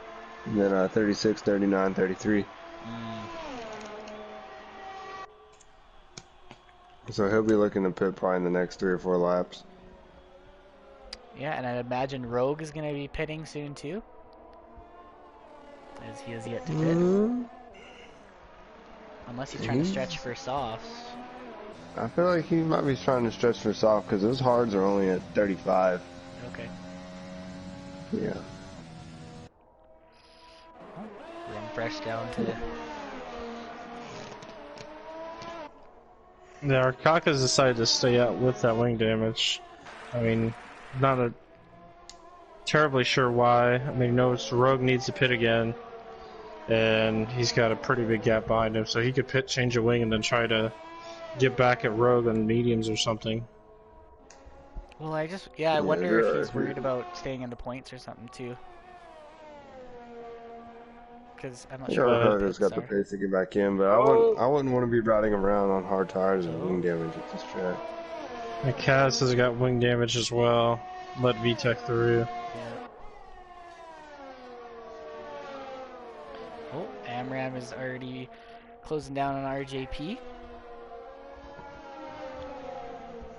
And then 36, 39, 33. So he'll be looking to pit probably in the next 3 or 4 laps. Yeah, and I imagine Rogue is going to be pitting soon too, as he has yet to pit. Unless he's trying to stretch for softs. I feel like he might be trying to stretch for soft because those hards are only at 35. Okay. Yeah. Run fresh down to... Yeah, Arkaka's decided to stay out with that wing damage. I mean, not a terribly sure why. I mean, knows Rogue needs to pit again, and he's got a pretty big gap behind him, so he could pit, change a wing, and then try to get back at Rogue on mediums or something. Well, I Yeah, wonder if he's they're- worried about staying in the points or something too. Because I'm not Yeah, sure where the Rocko's pits got the are. pace to get back in, but I wouldn't want to be riding around on hard tires and wing damage at this track. And Kaz has got wing damage as well. Let VTech through. Yeah. Oh, Amram is already closing down on RJP.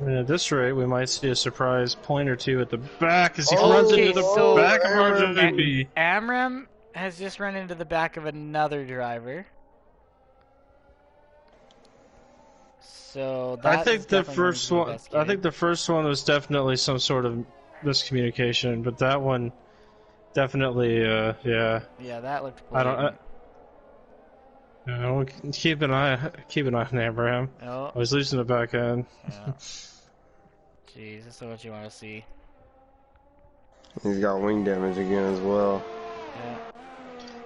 And at this rate, we might see a surprise point or two at the back as he Oh, runs okay, into the so back of Amram- RJP. Amram has just run into the back of another driver. So that I think is the definitely going to first be one. I investigated. think the first one was definitely some sort of miscommunication, but that one definitely, yeah. Yeah, that looked I don't. blatant. You know, keep an eye on Abraham. Oh, I was losing the back end. yeah. Jeez, that's not what you want to see. He's got wing damage again as well. Yeah.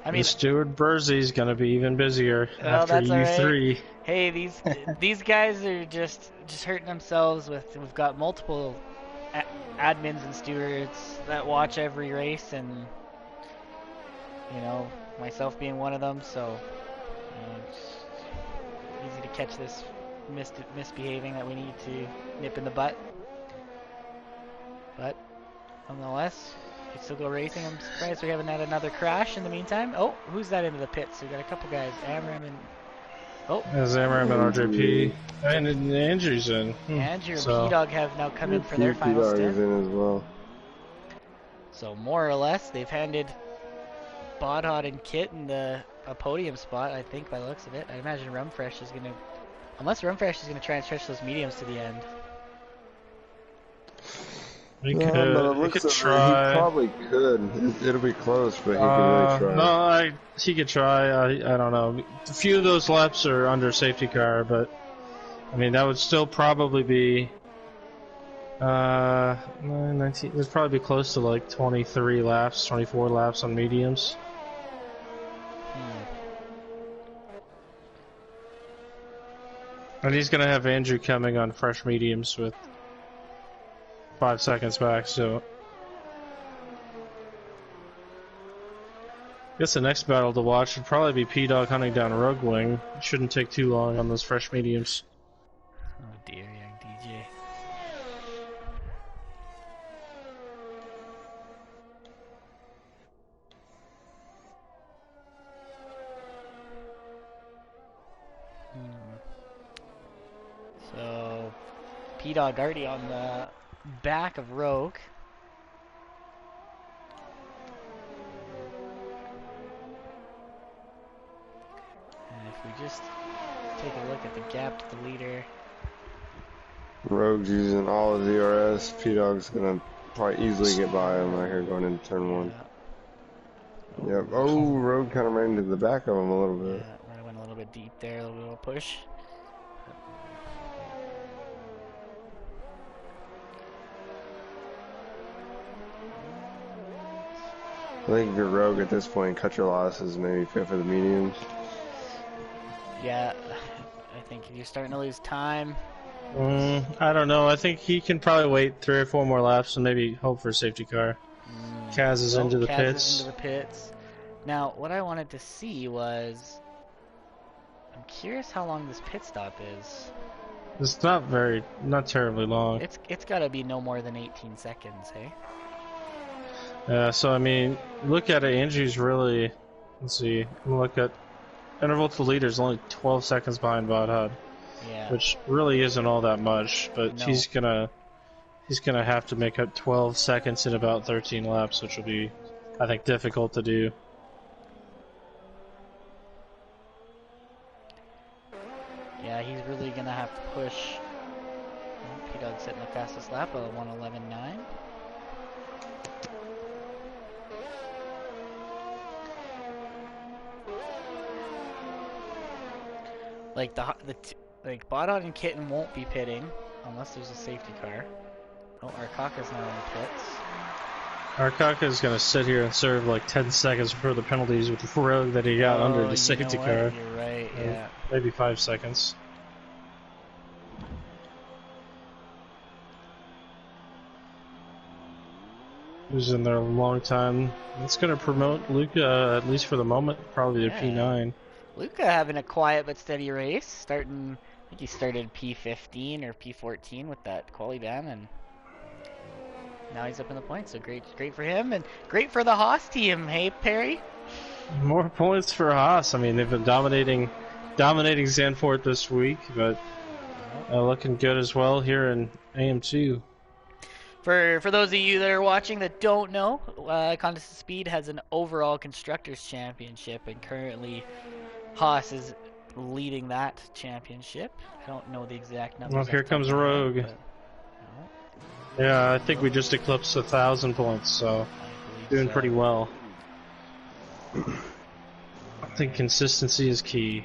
I The mean, Stewart Bursey's gonna be even busier well, after that's all right. U3. Hey, these guys are just hurting themselves with. We've got multiple admins and stewards that watch every race, and you know, myself being one of them. So it's easy to catch this misbehaving that we need to nip in the butt. But nonetheless, we still go racing. I'm surprised we haven't had another crash in the meantime. Oh, who's that into the pits? We got a couple guys. Amram and As Amram and RJP, and Andrew's in. Andrew and So, P-Dog have now come in for their final P-Dog stint. is in as well. So more or less, they've handed Bodhod and Kit in a podium spot, I think, by the looks of it. I imagine Rumfresh is going to... Unless Rumfresh is going to try and stretch those mediums to the end. he Yeah, could, but it he looks could like try. he probably could. It'll be close, but he could really try. No, he could try. I don't know. A few of those laps are under safety car, but I mean that would still probably be 19. It'd probably be close to like 23 laps, 24 laps on mediums. And he's gonna have Andrew coming on fresh mediums with 5 seconds back, so I guess the next battle to watch would probably be P-Dog hunting down Rogue Wing. It shouldn't take too long on those fresh mediums. Oh dear, young DJ. So, P-Dog already on the back of Rogue. And if we just take a look at the gap to the leader. Rogue's using all of DRS. P-Dog's gonna probably easily get by him right here going into turn one. Yep. Oh, Rogue kind of ran into the back of him a little bit. Yeah, I went a little bit deep there, a little bit of a push. I think if you're Rogue at this point, cut your losses, maybe fit for the mediums. Yeah, I think you're starting to lose time. I don't know. I think he can probably wait 3 or 4 more laps and maybe hope for a safety car. Kaz is into the Kaz pits. is into the pits. Now, what I wanted to see was, I'm curious how long this pit stop is. It's not terribly long. It's got to be no more than 18 seconds, hey? So I mean, look at it. Andrew's really. Let's see. Look at interval to leader is only 12 seconds behind Bodhod, Yeah. which really isn't all that much. But No. he's gonna have to make up 12 seconds in about 13 laps, which will be, I think, difficult to do. Yeah, he's really gonna have to push. P-Dog setting the fastest lap of 1:11.9. Like like Bodot and Kitten won't be pitting unless there's a safety car. Oh, Arkaka's now in the pits. Arkaka is gonna sit here and serve like 10 seconds for the penalties with the rogue that he got under Oh, the safety you know car. what? You're right. Yeah. Maybe 5 seconds. who's in there a long time. It's going to promote Luca, at least for the moment, probably to Yeah. P9. Luca having a quiet but steady race. Starting, I think he started P15 or P14 with that quali ban, and now he's up in the points. So great for him, and great for the Haas team. Hey, Perry. More points for Haas. I mean, they've been dominating Zandvoort this week, but looking good as well here in AM2. For those of you that are watching that don't know, Contest of Speed has an overall constructors championship, and currently Haas is leading that championship. I don't know the exact numbers. Well, here comes Rogue. Yeah, I think we just eclipsed 1,000 points, so doing pretty well. I think consistency is key.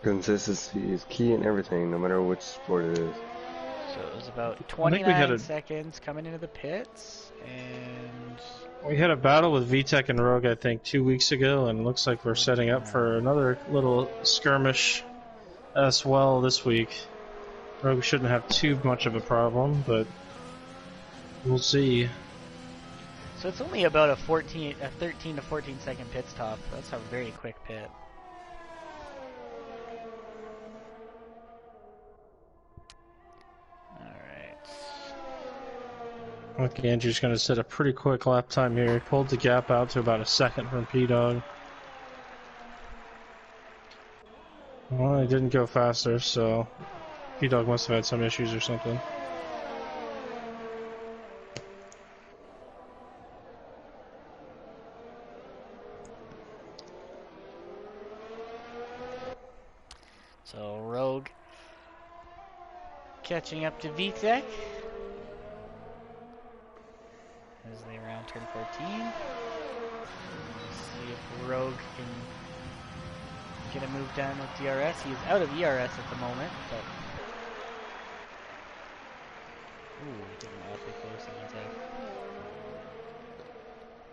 Consistency is key in everything, no matter which sport it is. So it was about 29 seconds coming into the pits, and we had a battle with VTech and Rogue, I think, 2 weeks ago, and it looks like we're setting up for another little skirmish as well this week. Rogue shouldn't have too much of a problem, but we'll see. So it's only about a 13 to 14 second pit stop. That's a very quick pit. Okay, Andrew's going to set a pretty quick lap time here. He pulled the gap out to about a second from P-Dog. Well, he didn't go faster, so P-Dog must have had some issues or something. So Rogue catching up to VTech as they round turn 14. See if Rogue can get a move done with DRS. He is out of ERS at the moment, but getting awfully close to VTech.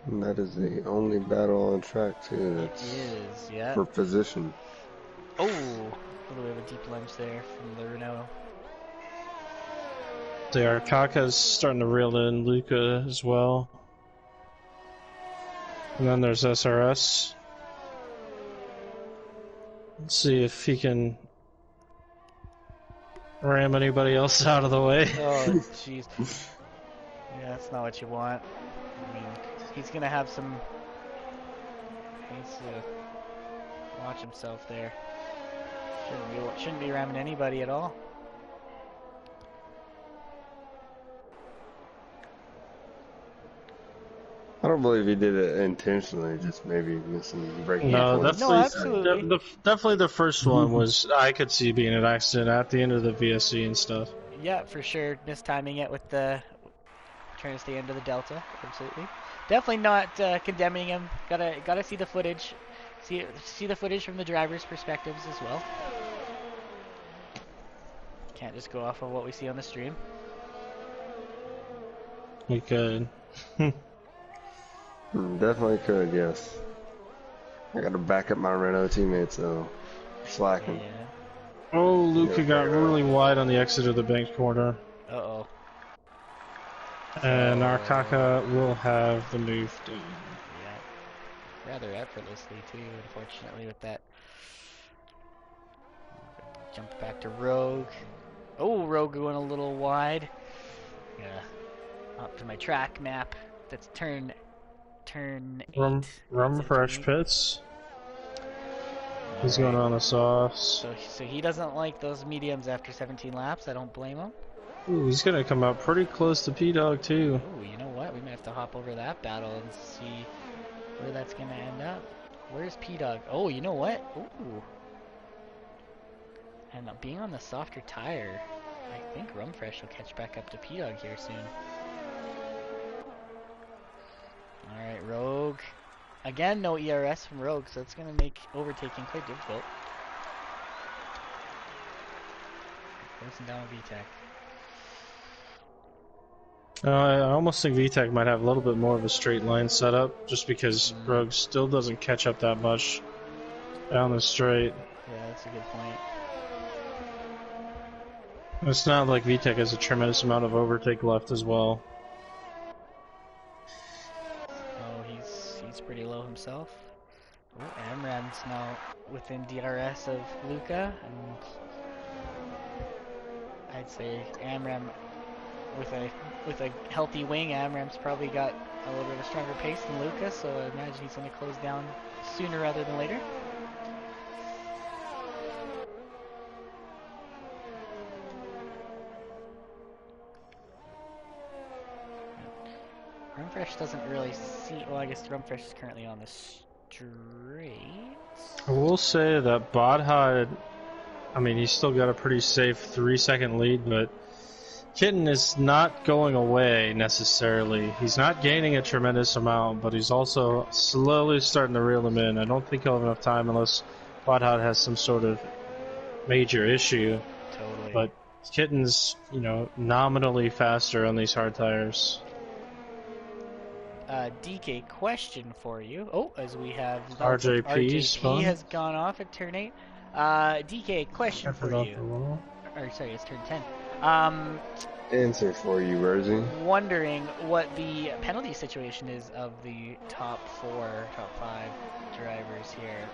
And that is the only battle on track too. That's is, yeah. for position. Oh, a little bit of a deep lunge there from the Renault. There, Kaka's starting to reel in Luca as well. And then there's SRS. Let's see if he can ram anybody else out of the way. Oh, jeez. Yeah, that's not what you want. I mean, he's gonna have some. He needs to watch himself there. Shouldn't be ramming anybody at all. I don't believe he did it intentionally, just maybe missing breaking No, points. No, absolutely. Definitely the first one was, I could see being an accident at the end of the VSC and stuff. Yeah, for sure. Mistiming it with the trying to stay under the delta. Absolutely. Definitely not condemning him. Gotta see the footage. See the footage from the driver's perspectives as well. Can't just go off of what we see on the stream. We could. Definitely could, yes. I gotta back up my Renault teammates, so slacking. Yeah. Oh, Luca got really wide on the exit of the bank corner. Uh-oh. And our Kaka will have the move done. Yeah. Rather effortlessly, too, unfortunately, with that. Jump back to Rogue. Oh, Rogue going a little wide. Yeah. Up to my track map. That's turn 8. Rum fresh pits. He's going on the softs. So he doesn't like those mediums after 17 laps. I don't blame him. Ooh, he's gonna come out pretty close to P-Dog too. Ooh, you know what? We might have to hop over that battle and see where that's gonna end up. Where's P-Dog? Oh, you know what? Ooh. And being on the softer tire, I think Rumfresh will catch back up to P-Dog here soon. Alright, Rogue. Again, no ERS from Rogue, so it's going to make overtaking quite difficult. Closing down VTech. I almost think VTech might have a little bit more of a straight line setup, just because Rogue still doesn't catch up that much down the straight. Yeah, that's a good point. It's not like VTech has a tremendous amount of overtake left as well. Oh, he's pretty low himself. Oh, Amram's now within DRS of Luca, and I'd say Amram with a healthy wing, Amram's probably got a little bit of a stronger pace than Luca, so I imagine he's going to close down sooner rather than later. Rumfresh doesn't really see. Well, I guess Rumfresh is currently on the straight. I will say that Bodhod, I mean, he's still got a pretty safe 3-second lead, but Kitten is not going away necessarily. He's not gaining a tremendous amount, but he's also slowly starting to reel him in. I don't think he'll have enough time unless Bodhod has some sort of major issue. Totally. But Kitten's, you know, nominally faster on these hard tires. DK, question for you. Oh, as we have RJP spun. has gone off at turn 8. DK, question for you. Or sorry, it's turn 10. Answer for you, Rosie. Wondering what the penalty situation is of the top 5 drivers here.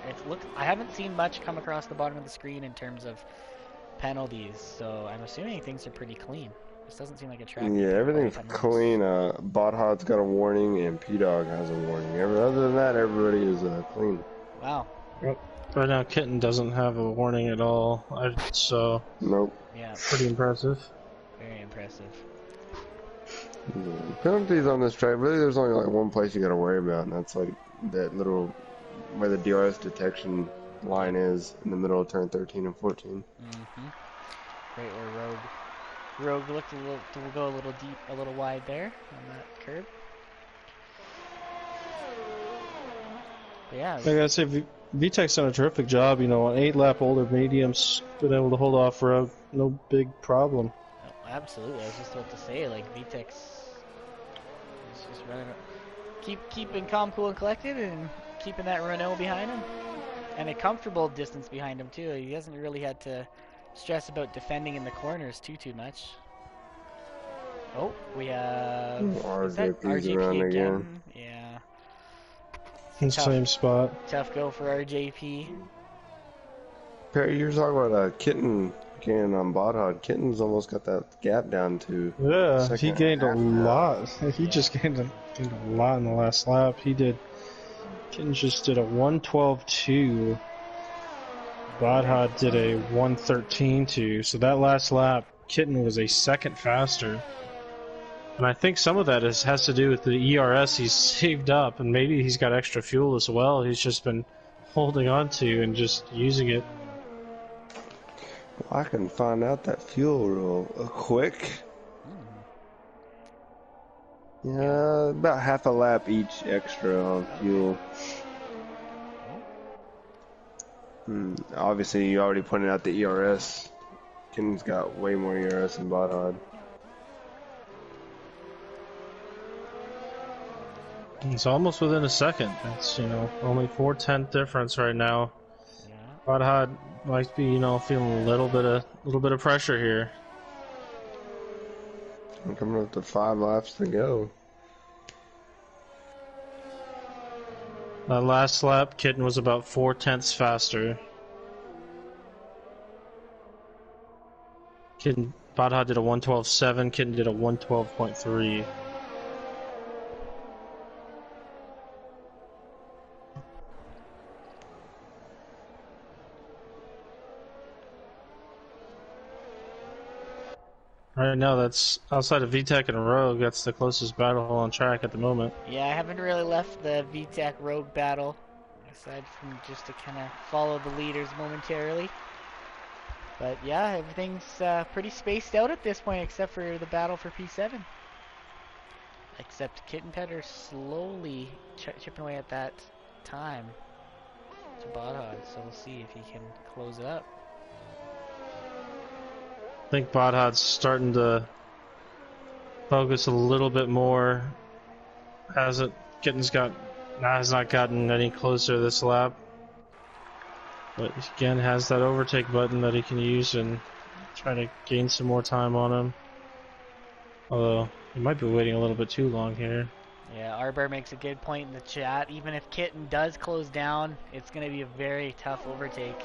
I haven't seen much come across the bottom of the screen in terms of penalties, so I'm assuming things are pretty clean. This doesn't seem like a track. Yeah, everything's clean. Bothod's got a warning, and P-Dog has a warning. Other than that, everybody is clean. Wow. Right now, Kitten doesn't have a warning at all, so Nope. Yeah. Pretty impressive. Very impressive. Penalties on this track, really there's only like one place you gotta worry about, and that's like that little, where the DRS detection line is in the middle of turn 13 and 14. Mm-hmm. Right where Rogue looked will go a little deep, a little wide there on that curb. But yeah. I gotta say, VTech's done a terrific job, you know, on 8-lap older mediums, been able to hold off Rogue, no big problem. Oh, absolutely, I was just about to say, like, VTech's is just running, keeping calm, cool, and collected, and keeping that Renault behind him, and a comfortable distance behind him too. He hasn't really had to stress about defending in the corners too much. Oh, we have RJP's around again. Yeah. Same spot. Tough go for RJP. Perry, you were talking about Kitten gaining on Bodhod. Kitten's almost got that gap down to. Yeah, he gained a lot. He Yeah. just gained a lot in the last lap. Kitten just did a 112.2. Bodhod did a 113.2. So that last lap, Kitten was a second faster. And I think some of that has to do with the ERS he's saved up, and maybe he's got extra fuel as well. He's just been holding on to and just using it. Well, I can find out that fuel real quick. Yeah, about half a lap each extra on fuel. Obviously, you already pointed out the ERS. Kitten's got way more ERS than Bodhod. It's almost within a second. It's, you know, only 4/10 difference right now. Yeah. Bodhod might be, you know, feeling a little bit of pressure here. I'm coming up to 5 laps to go. That last lap, Kitten was about 4/10 faster. Bodhod did a 112.7. Kitten did a 112.3. Right now, that's outside of VTech and Rogue. That's the closest battle on track at the moment. Yeah, I haven't really left the VTech Rogue battle, aside from just to kind of follow the leaders momentarily. But yeah, everything's pretty spaced out at this point, except for the battle for P7. Except Kitten Petter slowly chipping away at that time to Bodhod, so we'll see if he can close it up. I think Bodhod's starting to focus a little bit more. Has not gotten any closer this lap. But again, has that overtake button that he can use and Try to gain some more time on him. Although, he might be waiting a little bit too long here. Yeah, Arbor makes a good point in the chat. Even if Kitten does close down, it's going to be a very tough overtake.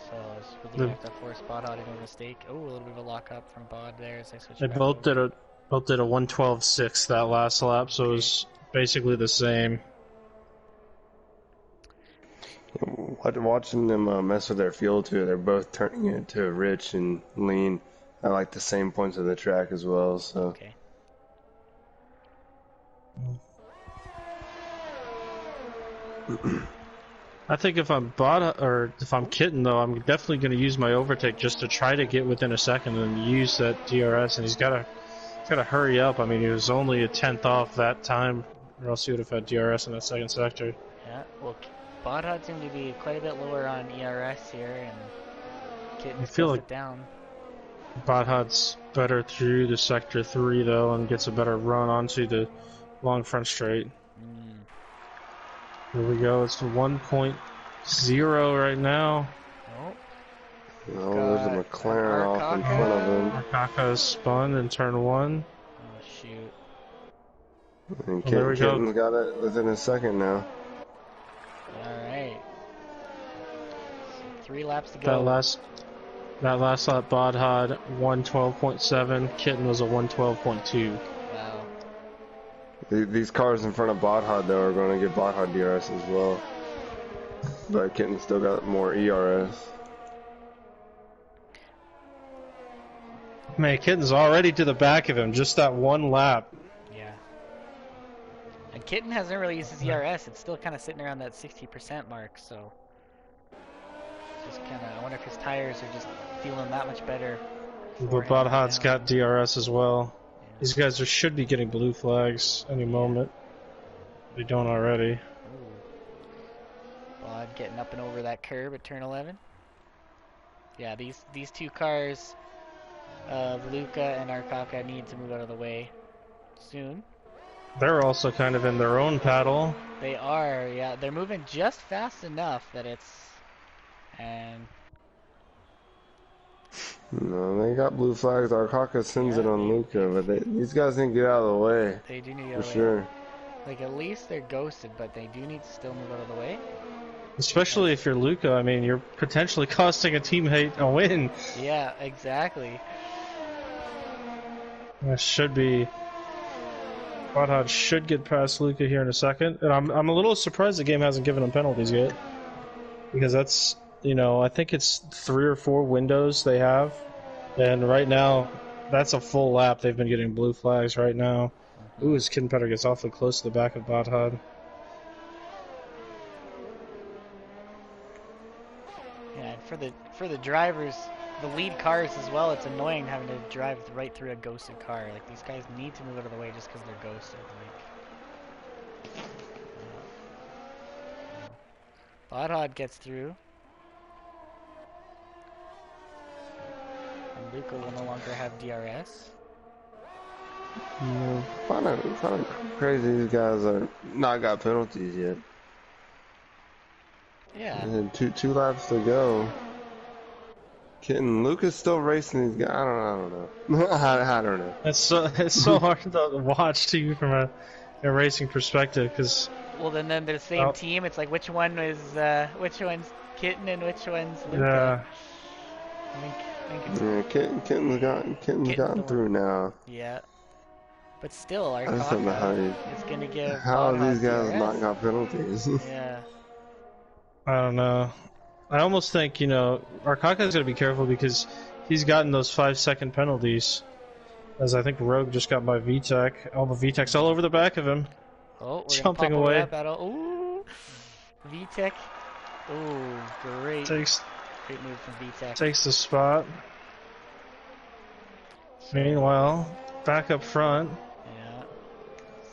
So it's really going to have to force Bodhod into a mistake. Oh, a little bit of a lock up from Bod there as I switch They back both over. did a 112.6 that last lap, so it was basically the same. Watching them mess with their fuel too, they're both turning it to rich and lean at like the same points of the track as well. So Okay. I think if I'm if I'm Kitten though, I'm definitely going to use my overtake just to try to get within a second and use that DRS. And he's got to hurry up. I mean, he was only a tenth off that time, or else he would have had DRS in that second sector. Yeah, well, Bodhod seemed to be quite a bit lower on ERS here, and Kitten's closed it down. Bodhod's better through the sector 3 though, and gets a better run onto the long front straight. Here we go. It's 1.0 right now. oh, there's a McLaren off in front of him. Arkaka is spun in turn 1. Oh shoot! And there we go. Kitten's got it within a second now. All right. So 3 laps to go. That last lap, Bodhod 112.7. Kitten was a 112.2. Wow. These cars in front of Bodhod though are going to get Bodhod DRS as well. But Kitten still got more ERS. Man, Kitten's already to the back of him, just that one lap. Yeah. And Kitten hasn't really used his ERS. It's still kind of sitting around that 60% mark. So just kind of, I wonder if his tires are just feeling that much better. But Bodhod's got DRS as well. Yeah. These guys should be getting blue flags any moment. They don't already. Ooh. Bod getting up and over that curb at turn 11. Yeah, these two cars, Luca and Arkaka, need to move out of the way soon. They're also kind of in their own paddle. They are, yeah. They're moving just fast enough that it's... And... No, they got blue flags. Arkaka sends it on Luca, but these guys need to get out of the way. They do need to get out For of the way. sure. Like, at least they're ghosted, but they do need to still move out of the way. Especially if you're Luca, I mean, you're potentially costing a teammate a win. Yeah, exactly. That should be... Bodhod should get past Luca here in a second. And I'm a little surprised the game hasn't given him penalties yet. Because that's, you know, I think it's 3 or 4 windows they have. And right now, that's a full lap. They've been getting blue flags right now. Ooh, his Kitten Petter gets awfully close to the back of Bodhod. Yeah, and for the drivers, the lead cars as well, it's annoying having to drive right through a ghosted car. Like, these guys need to move out of the way just because they're ghosted. Like, Bodhod gets through. And Luca will no longer have DRS. Kind of crazy these guys are not got penalties yet. Yeah. And then two laps to go. Kitten, Luca's still racing these guys. I don't know. I don't know. It's so hard to watch too from a racing perspective because. Well, then they're the same team. It's like which one's Kitten and which one's Luca. Yeah, Kitten's gotten through now. Yeah. But still, I just don't know is going to give how Bodhod these guys DRS. not got penalties. Yeah. I don't know. I almost think, you know, Arkaka's got to be careful because he's gotten those 5-second penalties. As I think Rogue just got by VTEC. All the VTEC's all over the back of him. Oh, we're jumping gonna pop away. That battle. Ooh. VTEC. Ooh, great. Great move from VTEC. Takes the spot. Meanwhile, back up front. Yeah.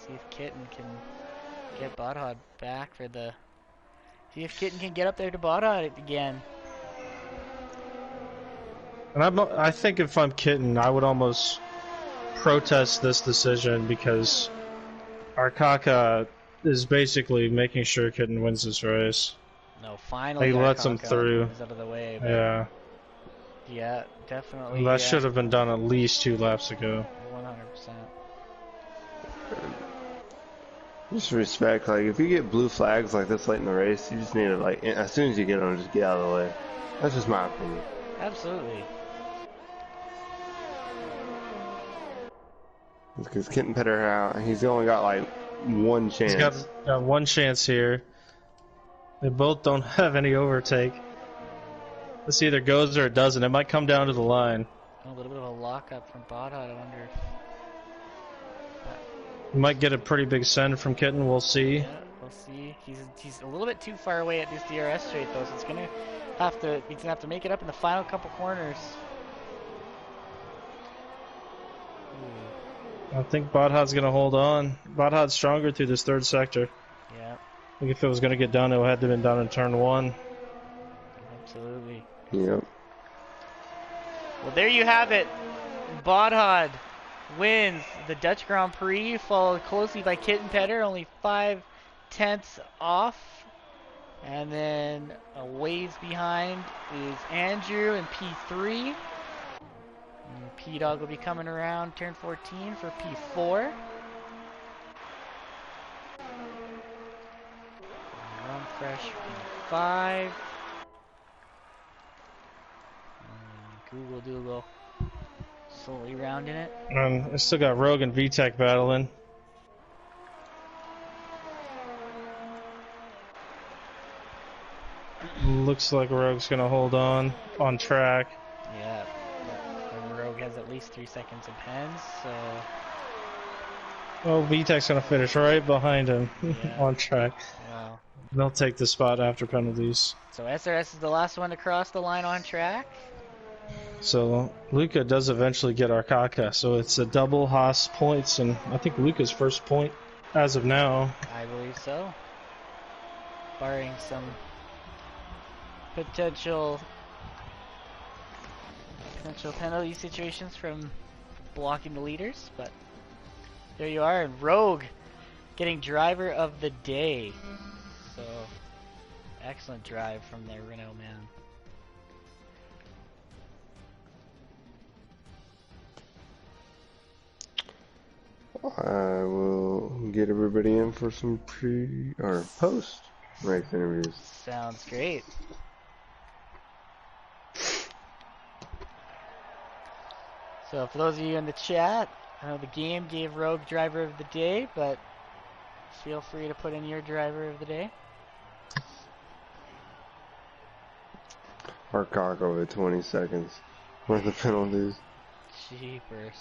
See if Kitten can get Bodhod back for the... See if Kitten can get up there to Bodhod again. And I think if I'm Kitten, I would almost protest this decision because Arkaka is basically making sure Kitten wins this race. No, finally He our lets him cock through. is out of the way. But Yeah. yeah, definitely. That should have been done at least 2 laps ago. 100%. Just respect, like, if you get blue flags like this late in the race, you just need to, like, as soon as you get them, just get out of the way. That's just my opinion. Absolutely. Because Kitten Petter, he's only got, like, one chance. He's got one chance here. They both don't have any overtake. This either goes or it doesn't. It might come down to the line. A little bit of a lockup from Bodhot. I wonder if We might get a pretty big send from Kitten. We'll see. yeah, we'll see. He's a little bit too far away at this DRS straight though, so he's gonna have to make it up in the final couple corners. I think Bodhot's going to hold on. Bodhot's stronger through this third sector. Yeah. I think if it was going to get done, it would have to have been done in turn 1. Absolutely. Yep. Well, there you have it. Bodhot wins the Dutch Grand Prix, followed closely by Kitten Petter, only 5/10 off. And then a ways behind is Andrew in P3. And P-Dog will be coming around turn 14 for P4. Run fresh P5. Google Dougal slowly rounding it. And I still got Rogue and VTech battling. Looks like Rogue's going to hold on track. Yeah. And Rogue has at least 3 seconds of pens, so Oh, VTech's going to finish right behind him Yeah. on track. wow. They'll take the spot after penalties. So SRS is the last one to cross the line on track. So Luca does eventually get Arcaka, so it's a double Haas points, and I think Luca's first point as of now. I believe so. Barring some potential penalty situations from blocking the leaders, but there you are, and Rogue getting driver of the day. So excellent drive from their Renault man. I will get everybody in for some pre or post race interviews. Sounds great. So for those of you in the chat, I know the game gave Rogue driver of the day, but feel free to put in your driver of the day. Our cock over 20 seconds worth of penalties. Jeepers.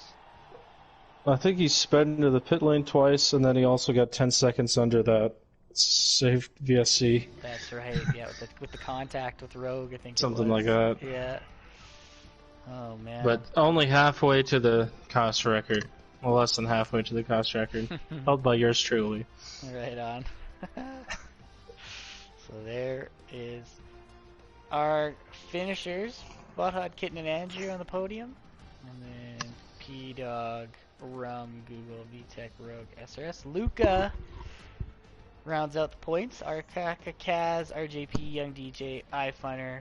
I think he sped into the pit lane twice, and then he also got 10 seconds under that saved VSC. That's right. Yeah, with the contact with Rogue, I think. Something it was. like that. Yeah. Oh man. But only halfway to the cost record. Well, less than halfway to the cost record. Held by yours truly. Right on. So there is our finishers. Butthot, Kitten, and Andrew on the podium. And then P-Dog, Rum, Google, VTech, Rogue, SRS. Luca rounds out the points. Arcaka, Kaz, RJP, Young DJ, iFunner,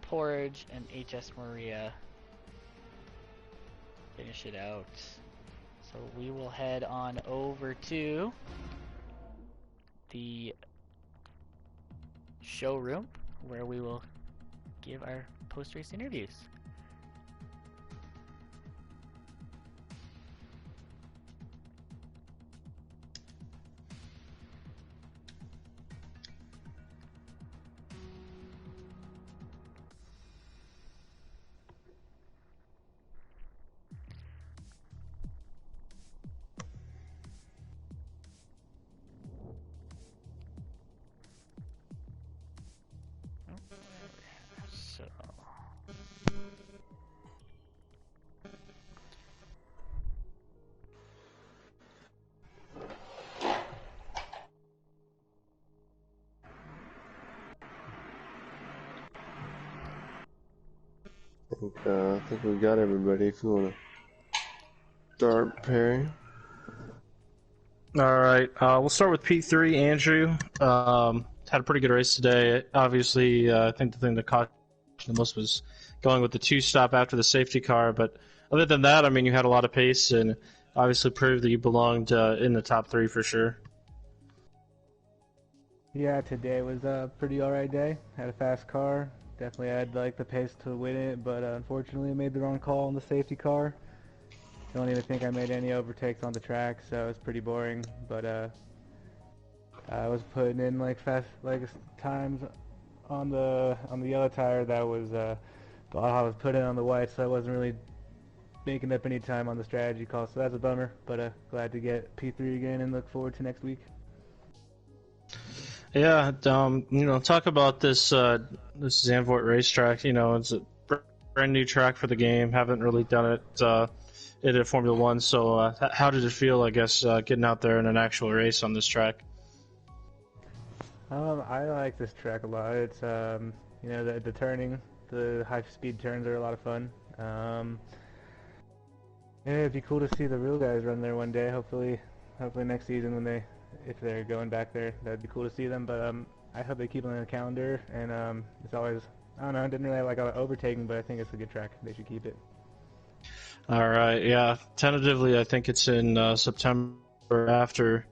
Porridge, and HS Maria finish it out. So we will head on over to the showroom where we will give our post-race interviews. So I think we got everybody. If you want to start, Perry. All right, we'll start with P3, Andrew. had a pretty good race today. Obviously, I think the thing that caught you the most was going with the two-stop after the safety car. But other than that, I mean, you had a lot of pace and obviously proved that you belonged in the top 3 for sure. Yeah, today was a pretty alright day. Had a fast car. Definitely had like the pace to win it, but unfortunately I made the wrong call on the safety car. Don't even think I made any overtakes on the track, so it was pretty boring. But I was putting in like fast like times on the yellow tire that was I was putting on the white, so I wasn't really making up any time on the strategy call. So that's a bummer, but glad to get P3 again and look forward to next week. Yeah, talk about this Zandvoort racetrack. It's a brand new track for the game. Haven't really done it in Formula One. So, how did it feel? I guess getting out there in an actual race on this track. I like this track a lot. It's the turning, the high-speed turns are a lot of fun. Yeah, it'd be cool to see the real guys run there one day. Hopefully next season if they're going back there, that'd be cool to see them. But I hope they keep it on the calendar. And it's always, I don't know, I didn't really like overtaking, but I think it's a good track. They should keep it. All right, yeah. Tentatively, I think it's in September after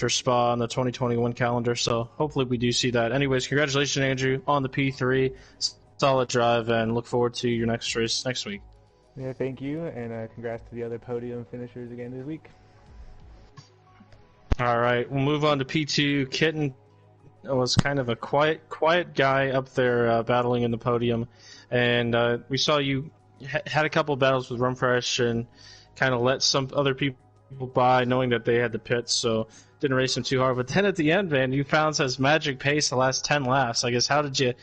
Spa on the 2021 calendar. So hopefully we do see that. Anyways, congratulations, Andrew, on the P3. Solid drive, and look forward to your next race next week. Yeah, thank you, and congrats to the other podium finishers again this week. All right, we'll move on to P2. Kitten was kind of a quiet guy up there battling in the podium, and we saw you had a couple of battles with Rumfresh and kind of let some other people by, knowing that they had the pits, so didn't race them too hard. But then at the end, man, you found such magic pace the last 10 laps. I guess how did you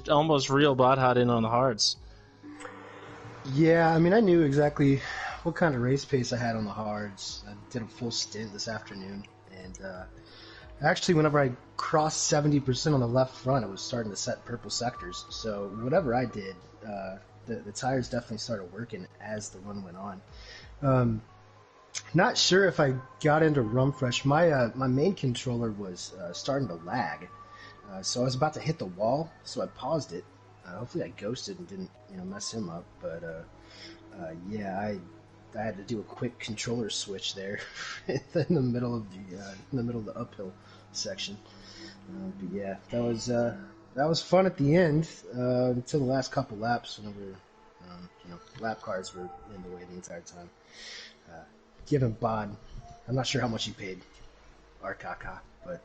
almost reel Botthot in on the hards? Yeah, I mean, I knew exactly what kind of race pace I had on the hards. I did a full stint this afternoon, and actually, whenever I crossed 70% on the left front, it was starting to set purple sectors. So whatever I did, the tires definitely started working as the run went on. Not sure if I got into Rumfresh. My main controller was starting to lag, so I was about to hit the wall, so I paused it. Hopefully I ghosted and didn't mess him up, but yeah, I had to do a quick controller switch there in the middle of the uphill section. But yeah, that was fun at the end until the last couple laps, whenever lap cars were in the way the entire time. Given Bod, I'm not sure how much he paid RKK, but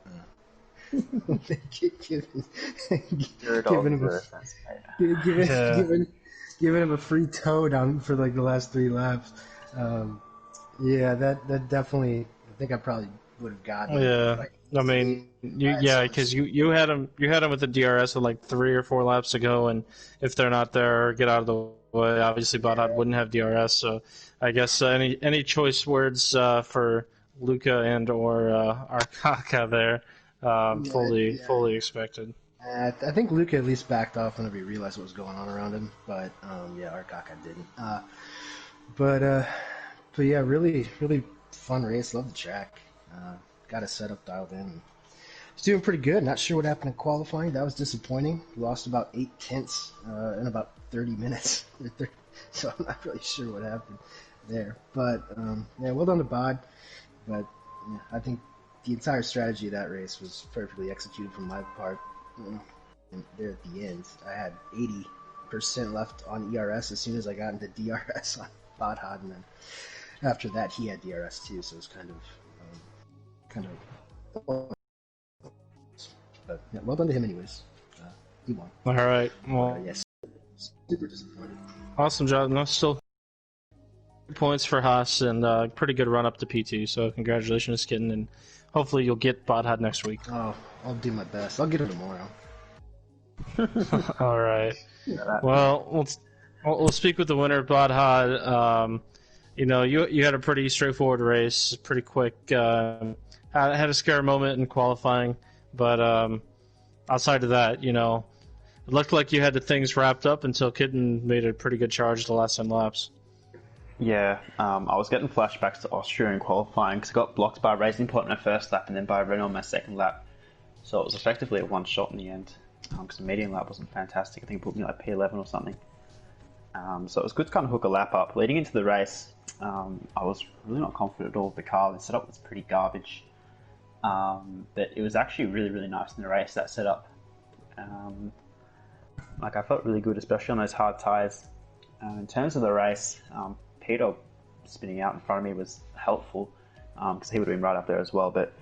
giving him a free tow down for like the last 3 laps. Yeah, that definitely. I think I probably would have gotten. Yeah, like, I mean, because you had him with the DRS with like 3 or 4 laps to go, and if they're not there, get out of the way. Obviously, Botthot wouldn't have DRS, so I guess any choice words for Luca and or Arkaka there, fully expected. I think Luca at least backed off whenever he realized what was going on around him, but yeah, Arkaka didn't. But yeah, really fun race. Love the track. Got a setup dialed in. It's doing pretty good. Not sure what happened in qualifying. That was disappointing. Lost about 8 tenths in about 30 minutes. So I'm not really sure what happened there. But yeah, well done to Bod. But yeah, I think the entire strategy of that race was perfectly executed from my part. And there at the end, I had 80% left on ERS as soon as I got into DRS on Botthot, and then after that he had DRS too, so it was kind of. But yeah, well done to him, anyways. He won. All right. Well, yes, super disappointed. Awesome job. No, still points for Haas and pretty good run up to P2. So congratulations, Kitten, and hopefully you'll get Botthot next week. Oh, I'll do my best. I'll get it tomorrow. All right. Well, we'll speak with the winner, Botthot. You had a pretty straightforward race, pretty quick. Had a scare moment in qualifying, but outside of that, it looked like you had the things wrapped up until Kitten made a pretty good charge the last 10 laps. Yeah, I was getting flashbacks to Austria in qualifying because I got blocked by Racing Point on my first lap and then by Renault on my second lap. So it was effectively a one shot in the end, because the medium lap wasn't fantastic. I think it put me like P11 or something. So it was good to kind of hook a lap up. Leading into the race, I was really not confident at all with the car. The setup was pretty garbage. But it was actually really, really nice in the race, that setup. Like I felt really good, especially on those hard tyres. In terms of the race, Peter spinning out in front of me was helpful, because he would have been right up there as well. But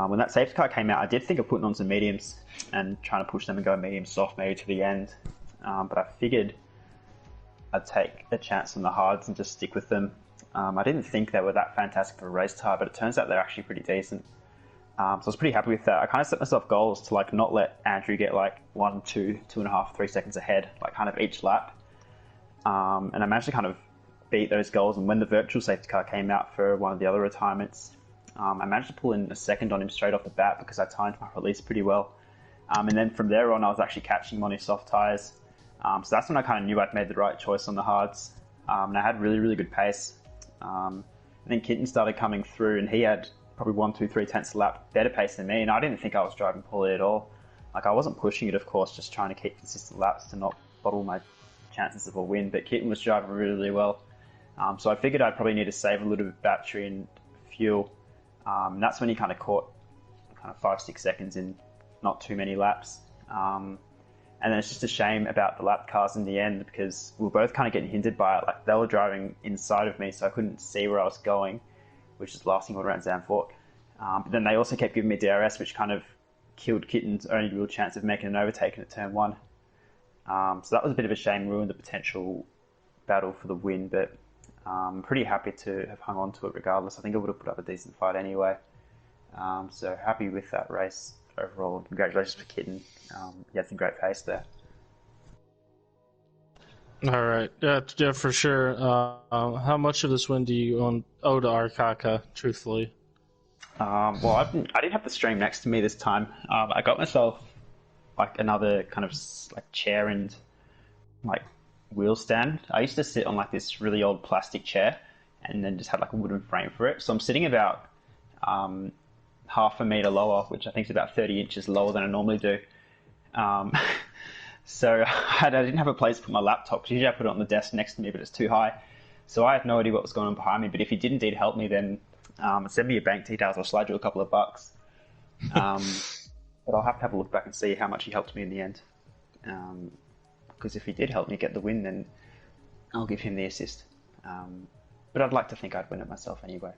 when that safety car came out, I did think of putting on some mediums and trying to push them and go medium soft maybe to the end. But I figured I'd take a chance on the hards and just stick with them. I didn't think they were that fantastic for a race tyre, but it turns out they're actually pretty decent. So I was pretty happy with that. I kind of set myself goals to like not let Andrew get like 1, 2, 2.5, 3 seconds ahead, like kind of each lap. And I managed to kind of beat those goals. And when the virtual safety car came out for one of the other retirements, I managed to pull in a second on him straight off the bat because I timed my release pretty well. And then from there on, I was actually catching him on his soft tyres. So that's when I kind of knew I'd made the right choice on the hards. And I had really, really good pace. And then Kitten started coming through, and he had probably 1, 2, 3 tenths a lap better pace than me, and I didn't think I was driving poorly at all. Like I wasn't pushing it, of course, just trying to keep consistent laps to not bottle my chances of a win, but Kitten was driving really, really well. So I figured I'd probably need to save a little bit of battery and fuel. And that's when he kind of caught kind of 5, 6 seconds in not too many laps. And then it's just a shame about the lap cars in the end, because we were both kind of getting hindered by it. Like they were driving inside of me, so I couldn't see where I was going, which is last thing around Zandvoort. But then they also kept giving me DRS, which kind of killed Kitten's only real chance of making an overtaking at turn 1. So that was a bit of a shame, ruined the potential battle for the win, but I'm pretty happy to have hung on to it regardless. I think I would have put up a decent fight anyway. So happy with that race overall. Congratulations for Kitten. You had some great pace there. All right, yeah, for sure. How much of this win do you owe to Arkaka, truthfully? Well, I didn't have the stream next to me this time. I got myself like another kind of like chair and like wheel stand. I used to sit on like this really old plastic chair, and then just had like a wooden frame for it. So I'm sitting about half a meter lower, which I think is about 30 inches lower than I normally do. So I didn't have a place to put my laptop, because usually I put it on the desk next to me, but it's too high. So I had no idea what was going on behind me. But if you did indeed help me, then send me your bank details. I'll slide you a couple of bucks. But I'll have to have a look back and see how much he helped me in the end. Because if he did help me get the win, then I'll give him the assist. But I'd like to think I'd win it myself anyway.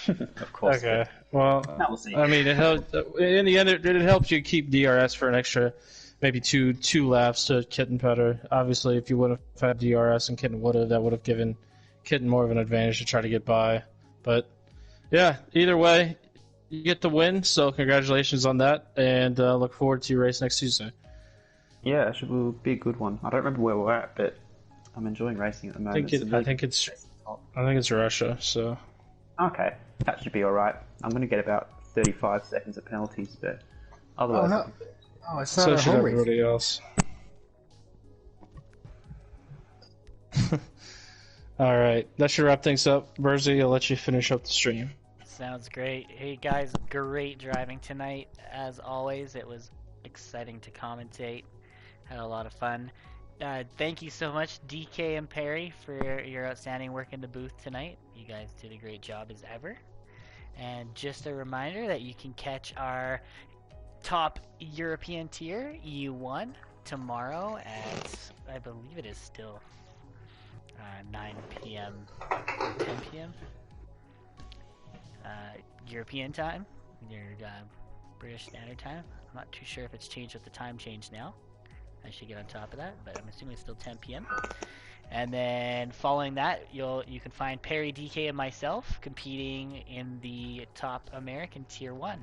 Of course. Okay. Well, we'll see. I mean, it helped. In the end, it helped you keep DRS for an extra, maybe two laps to Kitten better. Obviously, if you would have had DRS and Kitten would have, that would have given Kitten more of an advantage to try to get by. But yeah, either way, you get the win. So congratulations on that, and look forward to your race next Tuesday. Yeah, it should be a good one. I don't remember where we're at, but I'm enjoying racing at the moment. I think it's Russia. So. Okay, that should be alright. I'm going to get about 35 seconds of penalties, but otherwise... Oh, no. Oh, it's not So a should home race. everybody else. Alright, that should wrap things up. Burzy, I'll let you finish up the stream. Sounds great. Hey guys, great driving tonight. As always, it was exciting to commentate. Had a lot of fun. Thank you so much, DK and Perry, for your outstanding work in the booth tonight. You guys did a great job as ever. And just a reminder that you can catch our top European tier, EU1, tomorrow at, I believe it is still 9 p.m. 10 p.m. European time, your British Standard Time. I'm not too sure if it's changed with the time change now. I should get on top of that, but I'm assuming it's still 10 p.m. And then following that, you can find Perry, DK, and myself competing in the top American Tier 1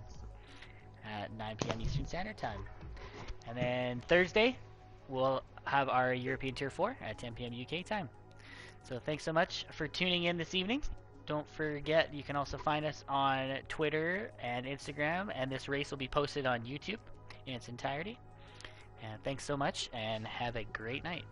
at 9 p.m. Eastern Standard Time. And then Thursday, we'll have our European Tier 4 at 10 p.m. UK time. So thanks so much for tuning in this evening. Don't forget, you can also find us on Twitter and Instagram, and this race will be posted on YouTube in its entirety. And thanks so much, and have a great night.